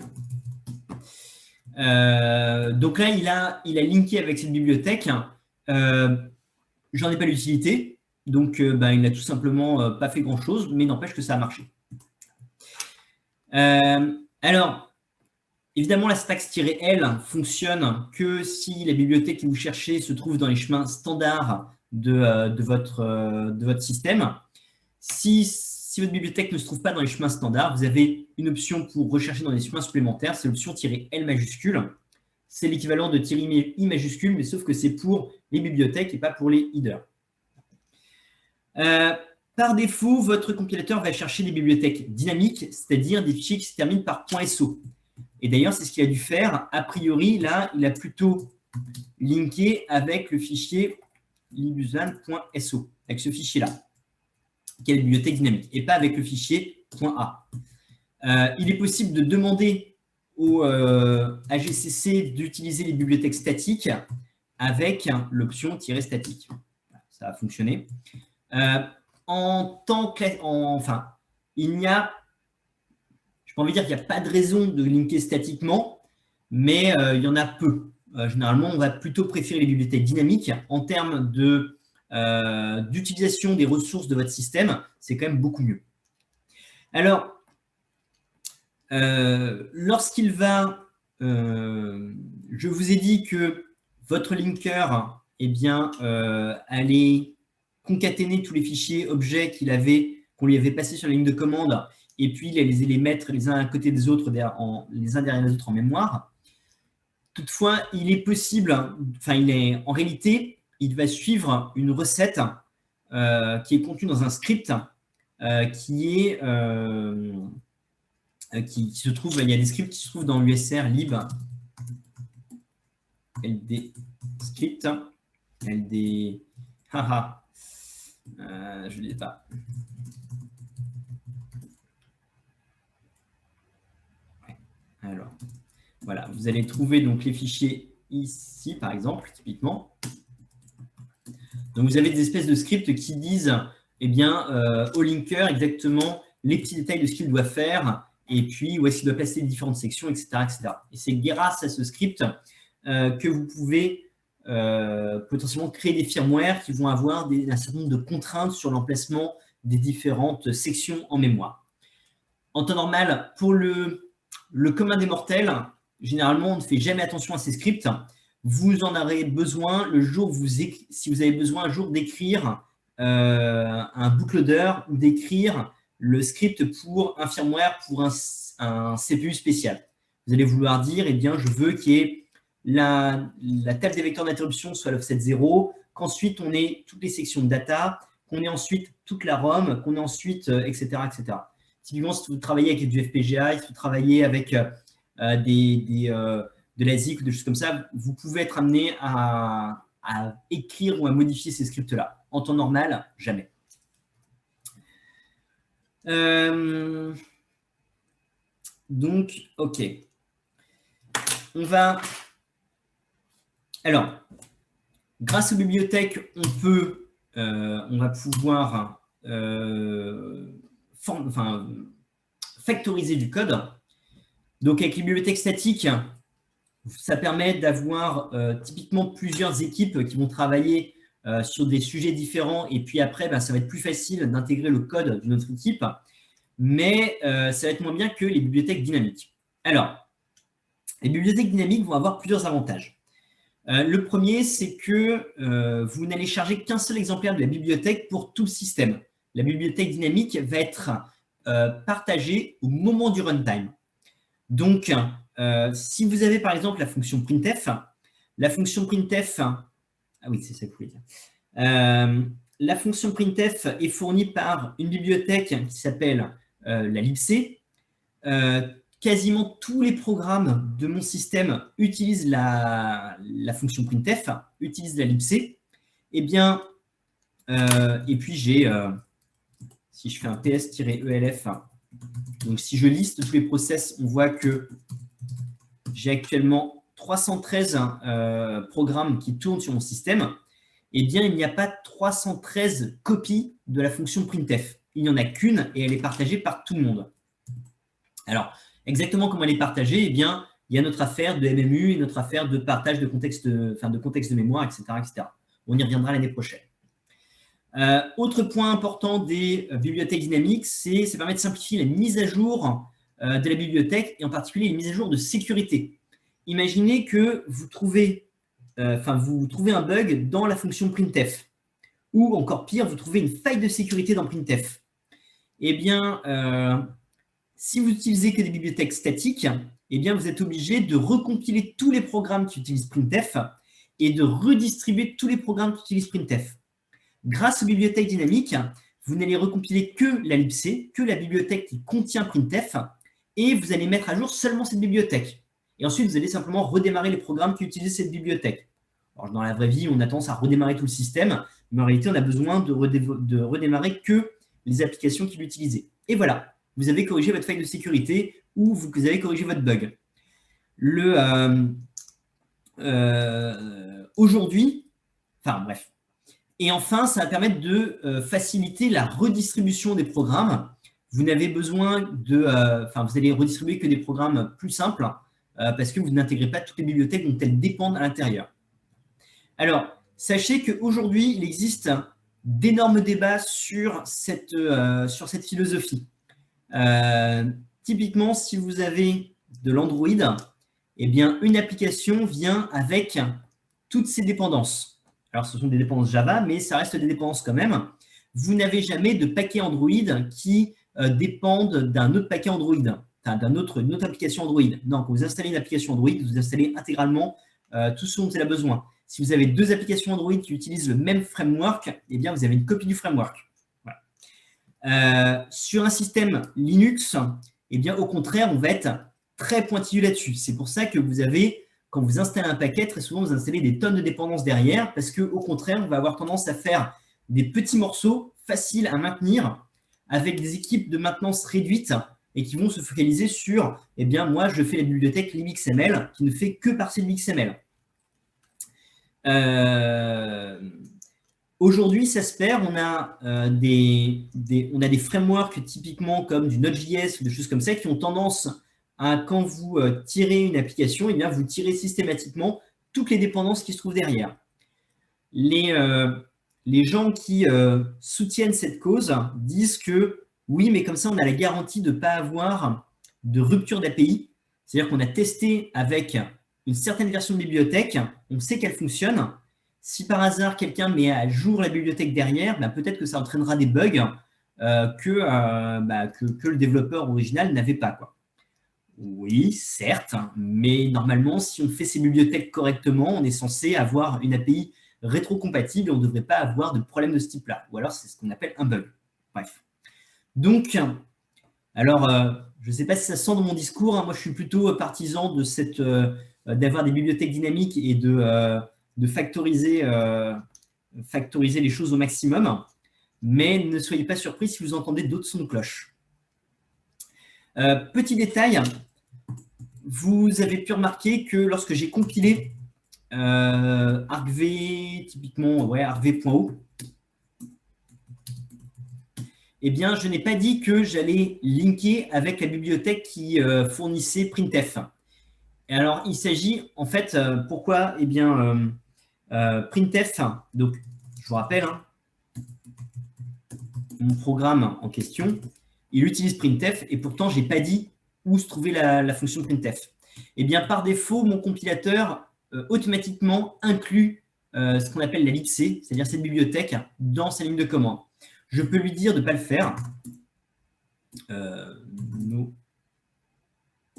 A: Hein. Donc là, il a linké avec cette bibliothèque. J'en ai pas l'utilité. Donc, il n'a tout simplement pas fait grand-chose, mais n'empêche que ça a marché. Alors, évidemment, la syntaxe-L fonctionne que si la bibliothèque que vous cherchez se trouve dans les chemins standards de votre système. Si votre bibliothèque ne se trouve pas dans les chemins standards, vous avez une option pour rechercher dans les chemins supplémentaires, c'est l'option -L majuscule. C'est l'équivalent de -I majuscule, mais sauf que c'est pour les bibliothèques et pas pour les headers. Par défaut, votre compilateur va chercher des bibliothèques dynamiques, c'est-à-dire des fichiers qui se terminent par .so. Et d'ailleurs, c'est ce qu'il a dû faire. A priori, là, il a plutôt linké avec le fichier libusban.so, avec ce fichier-là, qui est la bibliothèque dynamique, et pas avec le fichier .a. Il est possible de demander au AGCC d'utiliser les bibliothèques statiques avec l'option -statique. Ça a fonctionné. Enfin, il n'y a, je n'ai pas envie de dire qu'il n'y a pas de raison de linker statiquement, mais il y en a peu. Généralement, on va plutôt préférer les bibliothèques dynamiques en termes d'utilisation des ressources de votre système. C'est quand même beaucoup mieux. Alors, lorsqu'il va, je vous ai dit que votre linker, eh bien, allait concaténer tous les fichiers objets qu'on lui avait passés sur la ligne de commande, et puis les mettre les uns à côté des autres, les uns derrière les autres en mémoire. Toutefois, il est possible, en réalité, il va suivre une recette qui est contenue dans un script qui se trouve, il y a des scripts qui se trouvent dans l'usr lib ld script ld je ne l'ai pas. Ouais. Alors, voilà, vous allez trouver donc les fichiers ici, par exemple, typiquement. Donc, vous avez des espèces de scripts qui disent, eh bien, au linker exactement les petits détails de ce qu'il doit faire, et puis où est-ce qu'il doit placer les différentes sections, etc. etc. Et c'est grâce à ce script que vous pouvez potentiellement créer des firmware qui vont avoir un certain nombre de contraintes sur l'emplacement des différentes sections en mémoire. En temps normal, pour le commun des mortels, généralement, on ne fait jamais attention à ces scripts. Vous en aurez besoin le jour où si vous avez besoin un jour d'écrire un bootloader ou d'écrire le script pour un firmware, pour un CPU spécial. Vous allez vouloir dire, eh bien, je veux qu'il y ait la table des vecteurs d'interruption soit l'offset 0, qu'ensuite on ait toutes les sections de data, qu'on ait ensuite toute la ROM, qu'on ait ensuite, etc., etc. Typiquement, si vous travaillez avec du FPGA, si vous travaillez avec de la ZIC ou des choses comme ça, vous pouvez être amené à écrire ou à modifier ces scripts-là. En temps normal, jamais. Donc, OK. On va... Alors, grâce aux bibliothèques, on va pouvoir factoriser du code. Donc, avec les bibliothèques statiques, ça permet d'avoir typiquement plusieurs équipes qui vont travailler sur des sujets différents. Et puis après, ça va être plus facile d'intégrer le code d'une autre équipe. Mais ça va être moins bien que les bibliothèques dynamiques. Alors, les bibliothèques dynamiques vont avoir plusieurs avantages. Le premier, c'est que vous n'allez charger qu'un seul exemplaire de la bibliothèque pour tout le système. La bibliothèque dynamique va être partagé au moment du runtime. Donc, si vous avez par exemple la fonction printf, ah oui, c'est ça que je voulais dire. La fonction printf est fournie par une bibliothèque qui s'appelle la libc. Quasiment tous les programmes de mon système utilisent la fonction printf, utilisent la libc. Eh bien, et puis j'ai, si je fais un ps-elf, donc si je liste tous les process, on voit que j'ai actuellement 313 programmes qui tournent sur mon système. Eh bien, il n'y a pas 313 copies de la fonction printf. Il n'y en a qu'une et elle est partagée par tout le monde. Alors, exactement comment elle est partagée, eh bien, il y a notre affaire de MMU et notre affaire de partage de contexte de mémoire, etc., etc. On y reviendra l'année prochaine. Autre point important des bibliothèques dynamiques, c'est ça permet de simplifier la mise à jour de la bibliothèque et en particulier les mises à jour de sécurité. Imaginez que vous trouvez un bug dans la fonction printf ou encore pire, vous trouvez une faille de sécurité dans printf. Eh bien, si vous n'utilisez que des bibliothèques statiques, eh bien, vous êtes obligé de recompiler tous les programmes qui utilisent printf et de redistribuer tous les programmes qui utilisent printf. Grâce aux bibliothèques dynamiques, vous n'allez recompiler que la libc, que la bibliothèque qui contient printf, et vous allez mettre à jour seulement cette bibliothèque. Et ensuite, vous allez simplement redémarrer les programmes qui utilisent cette bibliothèque. Alors, dans la vraie vie, on a tendance à redémarrer tout le système, mais en réalité, on a besoin de redémarrer que les applications qui l'utilisaient. Et voilà, vous avez corrigé votre faille de sécurité ou vous avez corrigé votre bug. Aujourd'hui, enfin bref. Et enfin, ça va permettre de faciliter la redistribution des programmes. Vous n'avez besoin de... vous allez redistribuer que des programmes plus simples parce que vous n'intégrez pas toutes les bibliothèques dont elles dépendent à l'intérieur. Alors, sachez qu'aujourd'hui, il existe d'énormes débats sur cette philosophie. Typiquement, si vous avez de l'Android, eh bien, une application vient avec toutes ses dépendances. Alors, ce sont des dépendances Java, mais ça reste des dépendances quand même. Vous n'avez jamais de paquet Android qui dépendent d'un autre paquet Android, enfin, d'une autre application Android. Non, quand vous installez une application Android, vous installez intégralement tout ce dont elle a besoin. Si vous avez deux applications Android qui utilisent le même framework, eh bien, vous avez une copie du framework. Voilà. Sur un système Linux, eh bien, au contraire, on va être très pointilleux là-dessus. C'est pour ça que vous avez, quand vous installez un paquet, très souvent, vous installez des tonnes de dépendances derrière parce qu'au contraire, on va avoir tendance à faire des petits morceaux faciles à maintenir avec des équipes de maintenance réduites et qui vont se focaliser sur, eh bien, moi, je fais la bibliothèque libxml qui ne fait que partie de l'XML. Aujourd'hui, ça se perd. On a, des frameworks typiquement comme du Node.js ou des choses comme ça qui ont tendance à, quand vous tirez une application, eh bien, vous tirez systématiquement toutes les dépendances qui se trouvent derrière. Les gens qui soutiennent cette cause disent que oui, mais comme ça, on a la garantie de ne pas avoir de rupture d'API. C'est-à-dire qu'on a testé avec une certaine version de bibliothèque, on sait qu'elle fonctionne. Si par hasard, quelqu'un met à jour la bibliothèque derrière, ben peut-être que ça entraînera des bugs que le développeur original n'avait pas, quoi. Oui, certes, mais normalement, si on fait ces bibliothèques correctement, on est censé avoir une API rétrocompatible et on ne devrait pas avoir de problème de ce type-là. Ou alors, c'est ce qu'on appelle un bug. Bref. Donc, alors, je ne sais pas si ça sent dans mon discours, hein, moi je suis plutôt partisan de d'avoir des bibliothèques dynamiques et de factoriser les choses au maximum, mais ne soyez pas surpris si vous entendez d'autres sons de cloche. Petit détail, vous avez pu remarquer que lorsque j'ai compilé argv, typiquement argv.o, eh bien, je n'ai pas dit que j'allais linker avec la bibliothèque qui fournissait printf. Et alors, il s'agit, en fait, pourquoi? Eh bien, printf, donc, je vous rappelle, hein, mon programme en question, il utilise printf, et pourtant, je n'ai pas dit où se trouvait la fonction printf. Eh bien, par défaut, mon compilateur automatiquement inclut ce qu'on appelle la libc, c'est-à-dire cette bibliothèque, dans sa ligne de commande. Je peux lui dire de ne pas le faire. no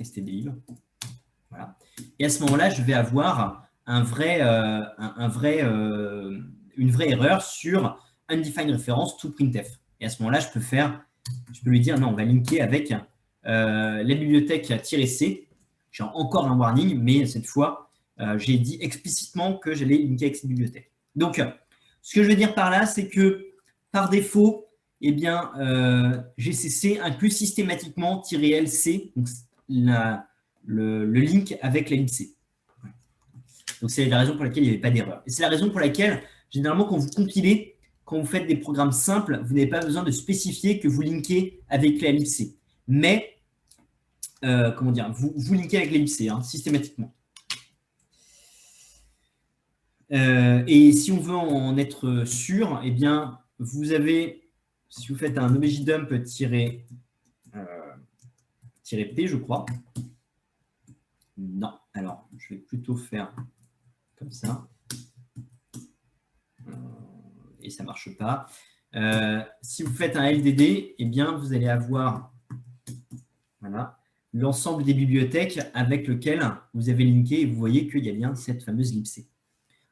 A: stdlib. Voilà. Et à ce moment-là, je vais avoir une vraie erreur sur undefined reference to printf. Et à ce moment-là, je peux lui dire non, on va linker avec la bibliothèque -c. J'ai encore un warning, mais cette fois, j'ai dit explicitement que j'allais linker avec cette bibliothèque. Donc, ce que je veux dire par là, c'est que par défaut, eh bien, GCC inclut systématiquement -lc, donc le link avec la libc. Donc, c'est la raison pour laquelle il n'y avait pas d'erreur. Et c'est la raison pour laquelle, généralement, quand vous compilez, quand vous faites des programmes simples, vous n'avez pas besoin de spécifier que vous linkez avec la libc. Mais, comment dire, vous linkez avec la libc, hein, systématiquement. Et si on veut en être sûr, eh bien, vous avez, si vous faites un objdump -p, je crois. Non, alors, je vais plutôt faire comme ça. Et ça ne marche pas. Si vous faites un LDD, eh bien, vous allez avoir voilà, l'ensemble des bibliothèques avec lesquelles vous avez linké et vous voyez qu'il y a bien cette fameuse libc.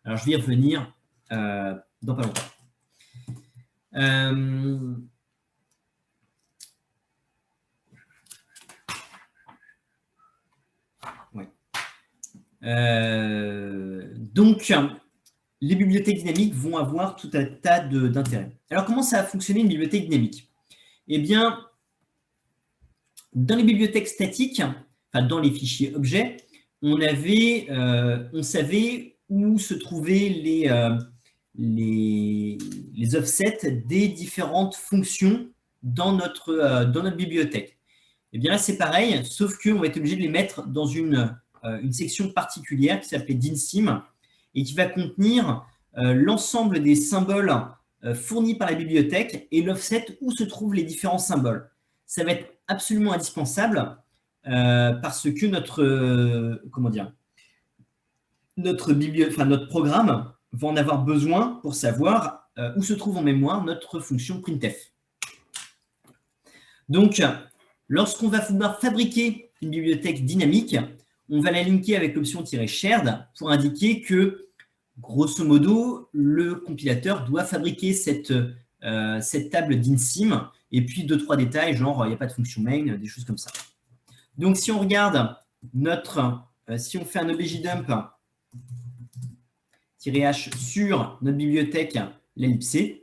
A: Alors, je vais y revenir dans pas longtemps. Ouais. Donc, les bibliothèques dynamiques vont avoir tout un tas d'intérêts. Alors, comment ça a fonctionné une bibliothèque dynamique? Eh bien, dans les bibliothèques statiques, enfin dans les fichiers objets, on savait où se trouvaient les offsets des différentes fonctions dans notre bibliothèque. Et bien là, c'est pareil, sauf qu'on va être obligé de les mettre dans une section particulière qui s'appelle dinsim et qui va contenir l'ensemble des symboles fournis par la bibliothèque et l'offset où se trouvent les différents symboles. Ça va être absolument indispensable parce que notre programme va en avoir besoin pour savoir où se trouve en mémoire notre fonction printf. Donc, lorsqu'on va vouloir fabriquer une bibliothèque dynamique, on va la linker avec l'option -shared pour indiquer que, grosso modo, le compilateur doit fabriquer cette table d'insim et puis 2-3 détails, genre il n'y a pas de fonction main, des choses comme ça. Donc, si on regarde si on fait un objdump -h sur notre bibliothèque, la libc,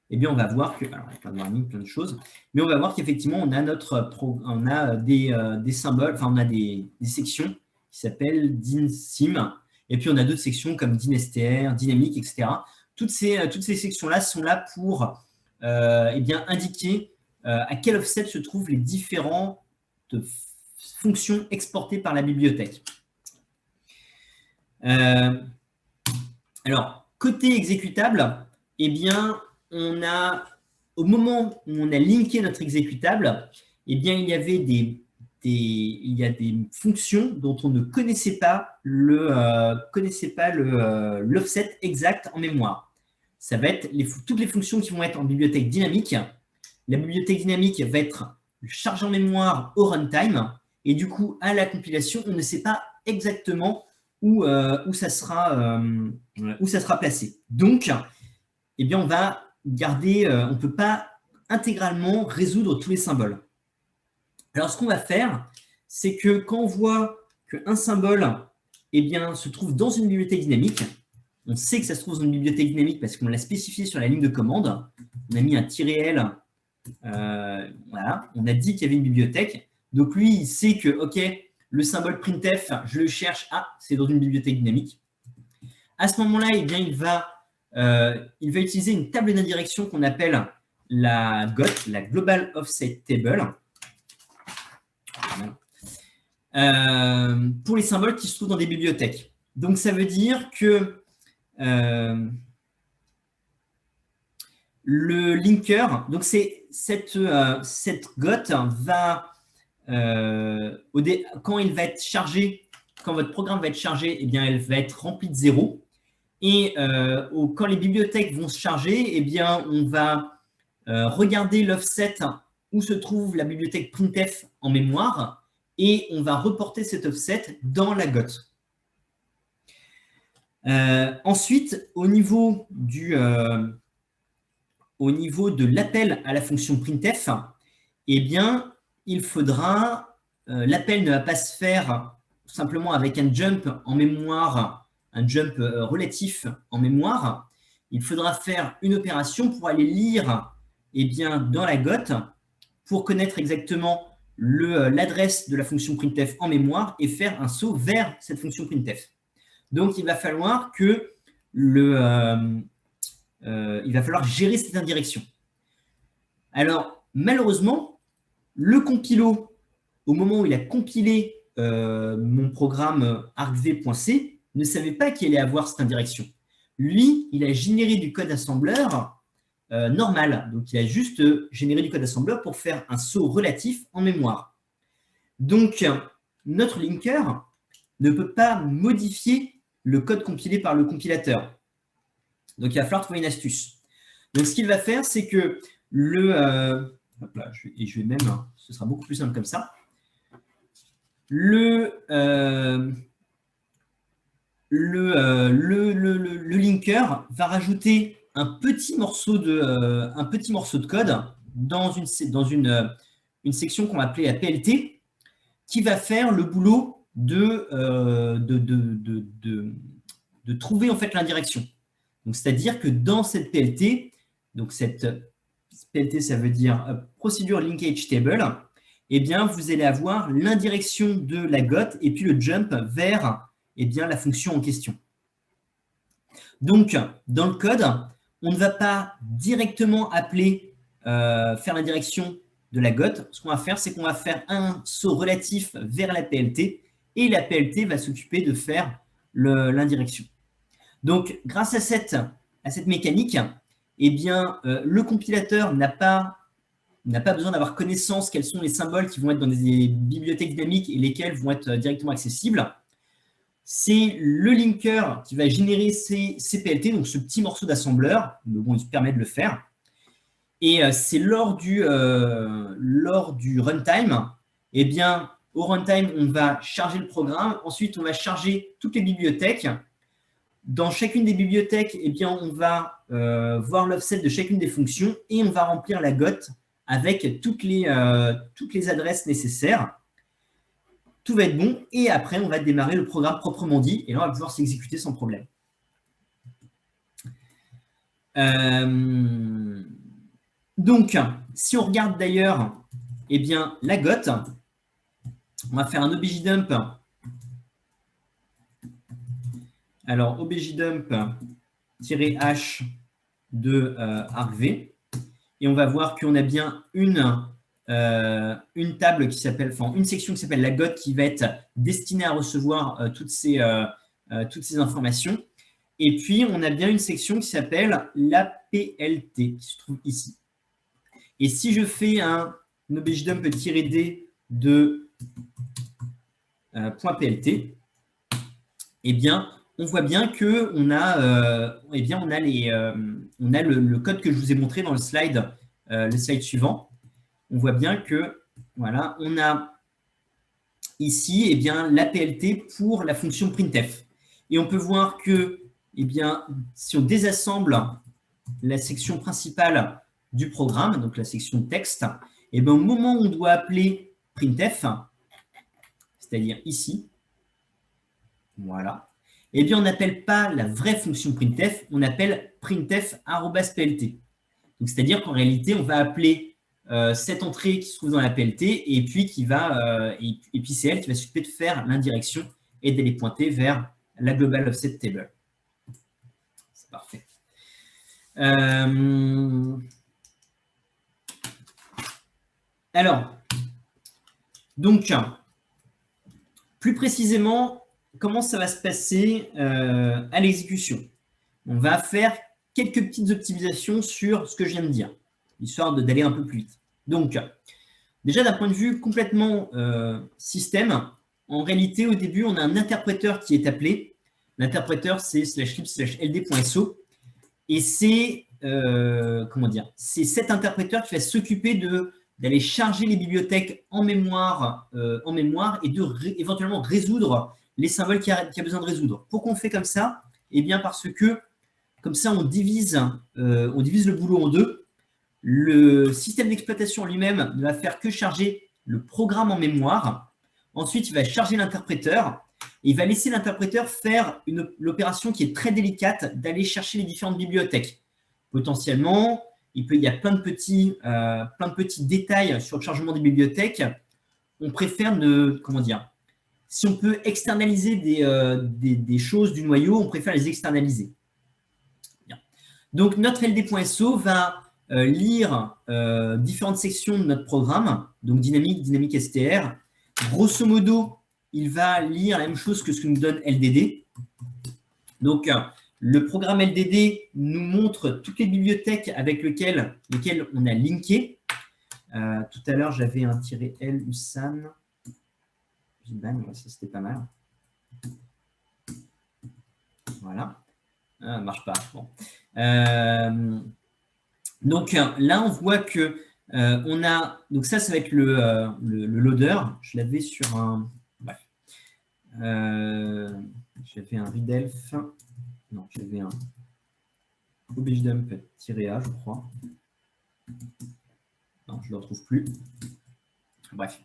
A: eh bien, on va voir que, alors, il y a plein de warnings, plein de choses, mais on va voir qu'effectivement, on a des symboles, enfin, on a des sections qui s'appellent dinsim, et puis on a d'autres sections comme dinstr, dynamique, etc. Toutes ces sections-là sont là pour eh bien, indiquer à quel offset se trouvent les différentes fonctions exportées par la bibliothèque. Alors, côté exécutable, eh bien, au moment où on a linké notre exécutable, eh bien, il y avait des fonctions dont on ne connaissait pas l'offset exact en mémoire. Ça va être toutes les fonctions qui vont être en bibliothèque dynamique. La bibliothèque dynamique va être chargée en mémoire au runtime, et du coup, à la compilation, on ne sait pas exactement où ça sera placé. Donc, eh bien, on va garder, on ne peut pas intégralement résoudre tous les symboles. Alors, ce qu'on va faire, c'est que quand on voit qu'un symbole eh bien, se trouve dans une bibliothèque dynamique, on sait que ça se trouve dans une bibliothèque dynamique parce qu'on l'a spécifié sur la ligne de commande. On a mis un -L, voilà, on a dit qu'il y avait une bibliothèque. Donc, lui, il sait que, OK, le symbole printf, je le cherche, c'est dans une bibliothèque dynamique. À ce moment-là, eh bien, il va utiliser une table d'indirection qu'on appelle la GOT, la Global Offset Table, pour les symboles qui se trouvent dans des bibliothèques. Donc, ça veut dire que le linker, donc cette GOT va, quand il va être chargé, quand votre programme va être chargé, eh bien, elle va être remplie de 0. Et quand les bibliothèques vont se charger, eh bien, on va regarder l'offset où se trouve la bibliothèque printf en mémoire et on va reporter cet offset dans la GOT. Ensuite, au niveau de l'appel à la fonction printf, eh bien, il faudra, l'appel ne va pas se faire simplement avec un jump en mémoire, un jump relatif en mémoire. Il faudra faire une opération pour aller lire eh bien, dans la GOT pour connaître exactement l'adresse de la fonction printf en mémoire et faire un saut vers cette fonction printf. Donc, il va falloir que il va falloir gérer cette indirection. Alors, malheureusement, le compilo, au moment où il a compilé mon programme argv.c, ne savait pas qu'il allait avoir cette indirection. Lui, il a généré du code assembleur normal. Donc, il a juste généré du code assembleur pour faire un saut relatif en mémoire. Donc, notre linker ne peut pas modifier le code compilé par le compilateur. Donc, il va falloir trouver une astuce. Donc, ce qu'il va faire, c'est que hop là, je vais même, ce sera beaucoup plus simple comme ça. Le linker va rajouter un petit morceau de code dans une section qu'on va appeler la PLT, qui va faire le boulot de trouver en fait l'indirection. Donc, c'est-à-dire que dans cette PLT, donc cette PLT, ça veut dire Procedure Linkage Table, eh bien, vous allez avoir l'indirection de la GOT et puis le jump vers eh bien, la fonction en question. Donc, dans le code, on ne va pas directement appeler, faire l'indirection de la GOT. Ce qu'on va faire, c'est qu'on va faire un saut relatif vers la PLT et la PLT va s'occuper de faire l'indirection. Donc, grâce à cette mécanique, eh bien, le compilateur n'a pas besoin d'avoir connaissance quels sont les symboles qui vont être dans des bibliothèques dynamiques et lesquels vont être directement accessibles. C'est le linker qui va générer ces PLT, donc ce petit morceau d'assembleur. Bon, il se permet de le faire. Et c'est lors du runtime, eh bien, au runtime, on va charger le programme. Ensuite, on va charger toutes les bibliothèques. Dans chacune des bibliothèques, eh bien, on va voir l'offset de chacune des fonctions et on va remplir la GOT avec toutes les adresses nécessaires. Tout va être bon et après, on va démarrer le programme proprement dit et là, on va pouvoir s'exécuter sans problème. Donc, si on regarde d'ailleurs eh bien, la GOT, on va faire un objdump. Alors, objdump-h de argv. Et on va voir qu'on a bien une table qui s'appelle, enfin, une section qui s'appelle la GOT qui va être destinée à recevoir toutes ces informations. Et puis, on a bien une section qui s'appelle la PLT qui se trouve ici. Et si je fais un objdump-d de .plt, eh bien, on voit bien qu'on a, on a le code que je vous ai montré dans le slide suivant. On voit bien que, voilà, on a ici eh bien, la PLT pour la fonction printf. Et on peut voir que, eh bien, si on désassemble la section principale du programme, donc la section texte, eh bien, au moment où on doit appeler printf, c'est-à-dire ici, voilà, eh bien, on n'appelle pas la vraie fonction printf, on appelle printf@plt. Donc, c'est-à-dire qu'en réalité, on va appeler cette entrée qui se trouve dans la PLT et puis et puis c'est elle qui va s'occuper de faire l'indirection et d'aller pointer vers la global offset table. C'est parfait. Alors, donc, plus précisément, comment ça va se passer à l'exécution? On va faire quelques petites optimisations sur ce que je viens de dire, histoire d'aller un peu plus vite. Donc, déjà d'un point de vue complètement système, en réalité, au début, on a un interpréteur qui est appelé. L'interpréteur, c'est /lib/ld.so. Et c'est, comment dire, c'est cet interpréteur qui va s'occuper de d'aller charger les bibliothèques en mémoire et éventuellement résoudre les symboles qu'il y a besoin de résoudre. Pourquoi on fait comme ça? Eh bien parce que comme ça, on divise le boulot en deux. Le système d'exploitation lui-même ne va faire que charger le programme en mémoire. Ensuite, il va charger l'interpréteur. Et il va laisser l'interpréteur faire l'opération qui est très délicate d'aller chercher les différentes bibliothèques. Potentiellement, il y a plein de petits détails sur le chargement des bibliothèques. On préfère si on peut externaliser des choses du noyau, on préfère les externaliser. Bien. Donc, notre LD.so va lire différentes sections de notre programme, donc dynamique STR. Grosso modo, il va lire la même chose que ce que nous donne LDD. Donc, le programme LDD nous montre toutes les bibliothèques avec lesquelles on a linké. Tout à l'heure, j'avais un -L USAN. Ça, c'était pas mal. Voilà. Ça ne marche pas. Bon. Donc, là, on voit que on a… Donc, ça va être le loader. Je l'avais sur un… Bref. J'avais un readelf. Non, j'avais un objdump-a, je crois. Non, je ne le retrouve plus. Bref.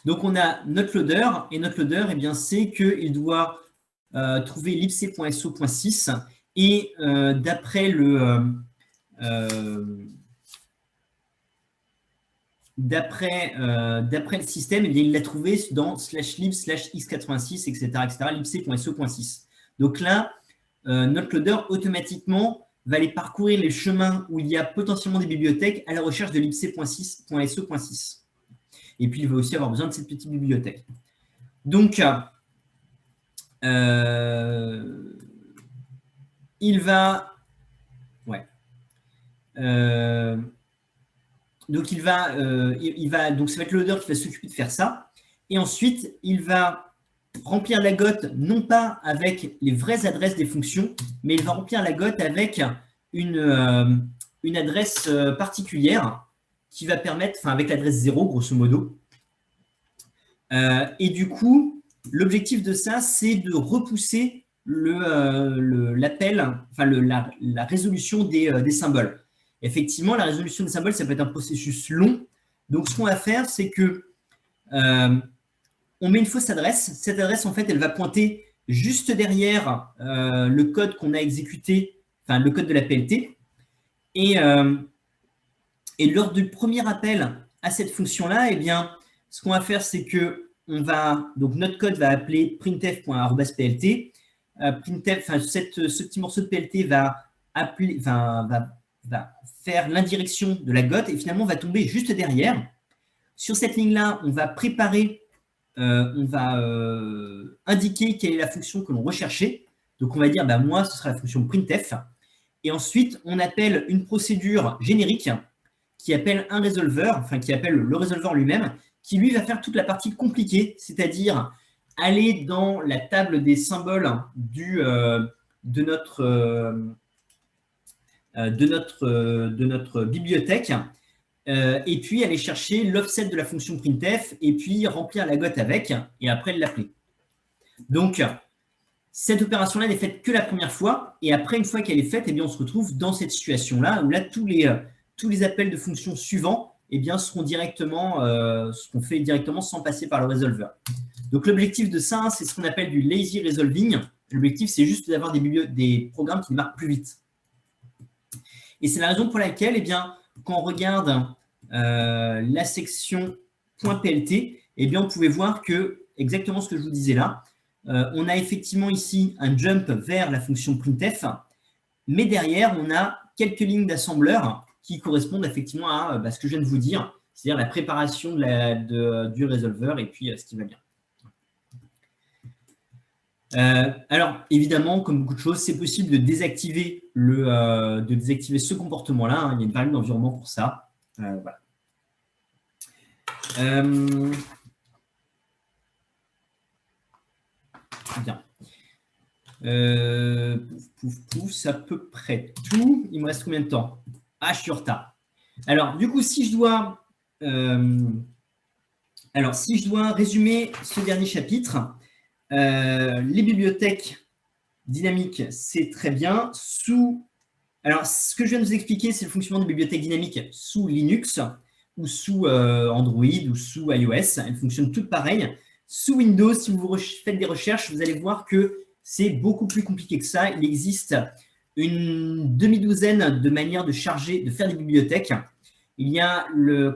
A: Donc, on a notre loader. Et notre loader, eh bien, c'est qu'il doit trouver libc.so.6. Et d'après le… D'après le système, eh bien, il l'a trouvé dans /lib/x86, etc., libc.so.6. Donc là, notre loader, automatiquement, va aller parcourir les chemins où il y a potentiellement des bibliothèques à la recherche de libc.so.6. Et puis, il va aussi avoir besoin de cette petite bibliothèque. Donc, il va… Ouais. Donc, donc, ça va être le loader qui va s'occuper de faire ça. Et ensuite, il va remplir la gote, non pas avec les vraies adresses des fonctions, mais il va remplir la gote avec une adresse particulière qui va permettre, avec l'adresse 0, grosso modo. Et du coup, l'objectif de ça, c'est de repousser l'appel, la résolution des symboles. Effectivement, la résolution des symboles, ça peut être un processus long. Donc, ce qu'on va faire, c'est que on met une fausse adresse. Cette adresse, en fait, elle va pointer juste derrière le code qu'on a exécuté, le code de la PLT. Et lors du premier appel à cette fonction-là, eh bien, ce qu'on va faire, c'est que donc notre code va appeler printf.arobase.plt. Printf, ce petit morceau de PLT va faire l'indirection de la gote et finalement va tomber juste derrière. Sur cette ligne-là, on va préparer, on va indiquer quelle est la fonction que l'on recherchait. Donc, on va dire, moi, ce sera la fonction printf. Et ensuite, on appelle une procédure générique qui appelle un résolveur, qui appelle le résolveur lui-même, qui lui va faire toute la partie compliquée, c'est-à-dire aller dans la table des symboles de notre bibliothèque, et puis aller chercher l'offset de la fonction printf, et puis remplir la gote avec, et après l'appeler. Donc, cette opération-là n'est faite que la première fois, et après, une fois qu'elle est faite, eh bien, on se retrouve dans cette situation-là, où là, tous les appels de fonctions suivants eh bien, seront seront faits directement sans passer par le résolveur. Donc, l'objectif de ça, c'est ce qu'on appelle du lazy resolving. L'objectif, c'est juste d'avoir des programmes qui démarrent plus vite. Et c'est la raison pour laquelle, eh bien, quand on regarde la section .plt, eh bien, on pouvait voir que, exactement ce que je vous disais là, on a effectivement ici un jump vers la fonction printf, mais derrière, on a quelques lignes d'assembleur qui correspondent effectivement à ce que je viens de vous dire, c'est-à-dire la préparation du résolveur et puis ce qui va bien. Alors, évidemment, comme beaucoup de choses, c'est possible de désactiver ce comportement-là. Hein. Il y a une variable d'environnement pour ça. Voilà. Bien. C'est à peu près tout. Il me reste combien de temps? Ah, je suis en retard. Alors, du coup, si je dois résumer ce dernier chapitre, les bibliothèques dynamiques, c'est très bien. Alors, ce que je viens de vous expliquer, c'est le fonctionnement des bibliothèques dynamiques sous Linux ou sous Android ou sous iOS. Elles fonctionnent toutes pareilles. Sous Windows, si vous faites des recherches, vous allez voir que c'est beaucoup plus compliqué que ça. Il existe une demi-douzaine de manières de faire des bibliothèques. Il y a le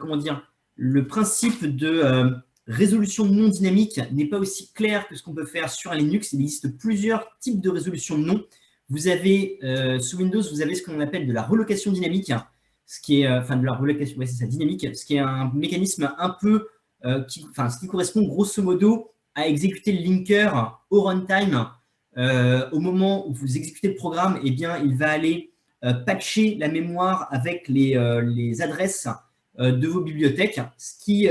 A: principe de résolution non dynamique n'est pas aussi clair que ce qu'on peut faire sur un Linux. Il existe plusieurs types de résolution de nom. Vous avez, sous Windows, vous avez ce qu'on appelle de la relocation dynamique, ce qui est, de la relocation, ouais, c'est ça, dynamique, ce qui est un mécanisme un peu, ce qui correspond grosso modo à exécuter le linker au runtime. Au moment où vous exécutez le programme, eh bien, il va aller patcher la mémoire avec les adresses de vos bibliothèques, ce qui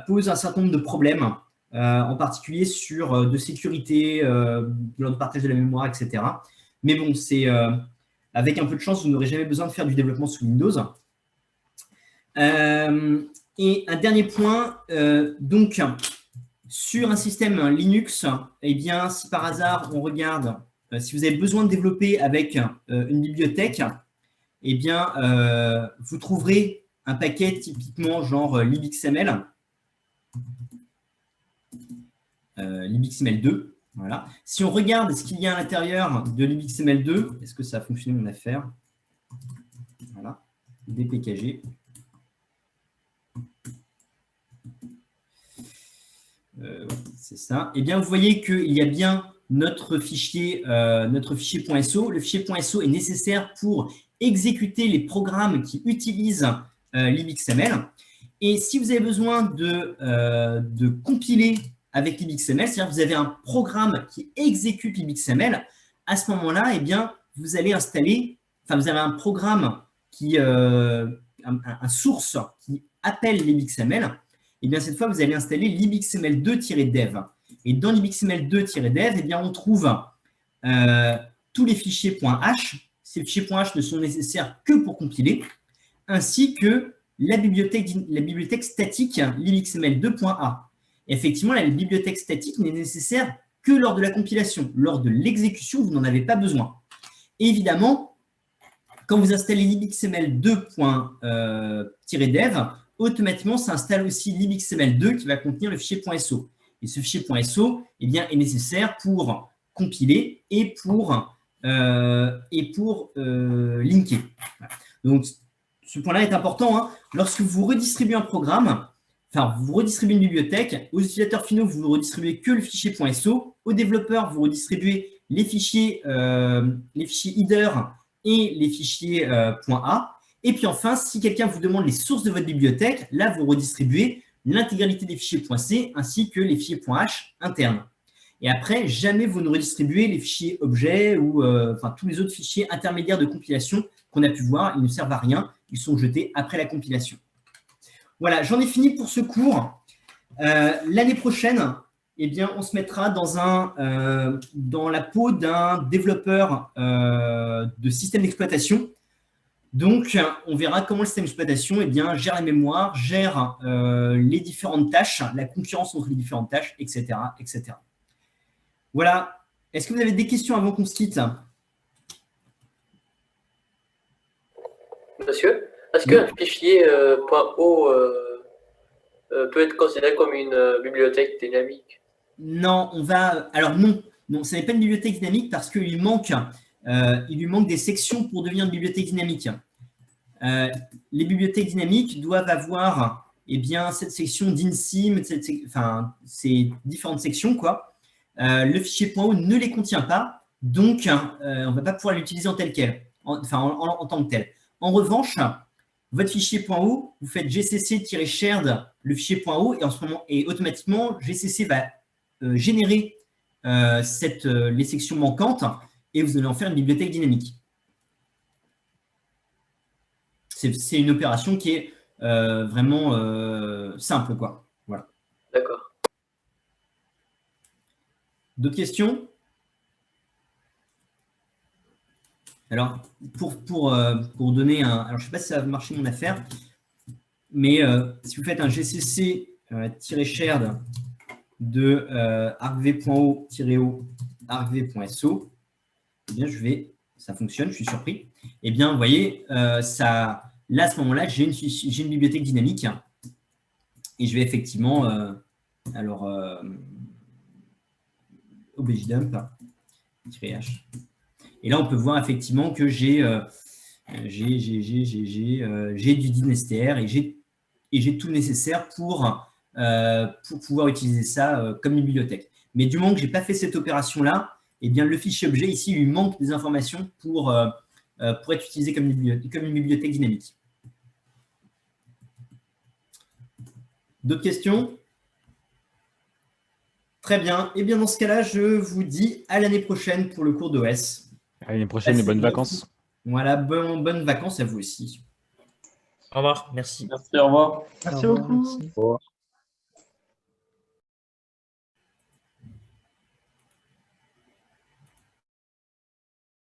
A: pose un certain nombre de problèmes, en particulier sur de sécurité, lors du partage de la mémoire, etc. Mais bon, avec un peu de chance, vous n'aurez jamais besoin de faire du développement sous Windows. Et un dernier point, donc, sur un système Linux, eh bien, si par hasard, on regarde, si vous avez besoin de développer avec une bibliothèque, eh bien, vous trouverez un paquet typiquement genre libxml, libxml2. Voilà. Si on regarde ce qu'il y a à l'intérieur de libxml2, est-ce que ça a fonctionné mon affaire? Voilà, dpkg. C'est ça. Eh bien, vous voyez qu'il y a bien notre fichier .so. Le fichier .so est nécessaire pour exécuter les programmes qui utilisent libxml. Et si vous avez besoin de compiler avec libxml, c'est-à-dire que vous avez un programme qui exécute libxml, à ce moment-là, eh bien, vous allez installer, vous avez un programme un source qui appelle libxml. Et bien cette fois, vous allez installer libxml2-dev. Et dans libxml2-dev, eh bien, on trouve tous les fichiers .h. Ces fichiers .h ne sont nécessaires que pour compiler, ainsi que la bibliothèque statique libxml2.a. Effectivement, la bibliothèque statique n'est nécessaire que lors de la compilation. Lors de l'exécution, vous n'en avez pas besoin. Et évidemment, quand vous installez libxml2.dev, automatiquement, ça installe aussi libxml2 qui va contenir le fichier .so. Et ce fichier .so eh bien, est nécessaire pour compiler et pour linker. Donc, ce point-là est important. Hein. Lorsque vous redistribuez un programme, vous redistribuez une bibliothèque, aux utilisateurs finaux, vous ne redistribuez que le fichier .so. Aux développeurs, vous redistribuez les fichiers header et les fichiers .a. Et puis enfin, si quelqu'un vous demande les sources de votre bibliothèque, là, vous redistribuez l'intégralité des fichiers .c ainsi que les fichiers .h internes. Et après, jamais vous ne redistribuez les fichiers objets ou tous les autres fichiers intermédiaires de compilation qu'on a pu voir. Ils ne servent à rien. Ils sont jetés après la compilation. Voilà, j'en ai fini pour ce cours. L'année prochaine, eh bien, on se mettra dans la peau d'un développeur de système d'exploitation. Donc, on verra comment le système d'exploitation gère la mémoire, gère les différentes tâches, la concurrence entre les différentes tâches, etc. etc. Voilà. Est-ce que vous avez des questions avant qu'on se quitte?
B: Monsieur, est-ce qu'un fichier .o peut être considéré comme une bibliothèque dynamique?
A: Non, alors non, ce n'est pas une bibliothèque dynamique parce qu'il lui manque des sections pour devenir une bibliothèque dynamique. Les bibliothèques dynamiques doivent avoir cette section d'insim, ces différentes sections, quoi. Le fichier .o ne les contient pas, donc on ne va pas pouvoir l'utiliser en tel quel, en tant que tel. En revanche, votre fichier .o, vous faites gcc-shared le fichier .o et automatiquement GCC va générer les sections manquantes et vous allez en faire une bibliothèque dynamique. C'est une opération qui est vraiment simple, quoi. Voilà.
B: D'accord.
A: D'autres questions? Alors, pour donner un… Alors, je ne sais pas si ça va marcher mon affaire, mais si vous faites un gcc-shared de argv.o-o argv.so, eh bien, ça fonctionne, je suis surpris. Eh bien, vous voyez, là, à ce moment-là, j'ai une bibliothèque dynamique et je vais effectivement, objdump-h. Et là, on peut voir effectivement que j'ai du dynstr et j'ai tout le nécessaire pour pouvoir utiliser ça comme une bibliothèque. Mais du moment que je n'ai pas fait cette opération-là, eh bien, le fichier objet, ici, il lui manque des informations pour être utilisé comme une bibliothèque dynamique. D'autres questions? Très bien. Et bien, dans ce cas-là, je vous dis à l'année prochaine pour le cours d'OS.
C: À l'année prochaine et bonnes vacances.
A: Voilà, bonnes vacances à vous aussi.
D: Au revoir, merci.
E: Merci, au revoir.
F: Merci beaucoup.
D: Merci.
E: Au revoir.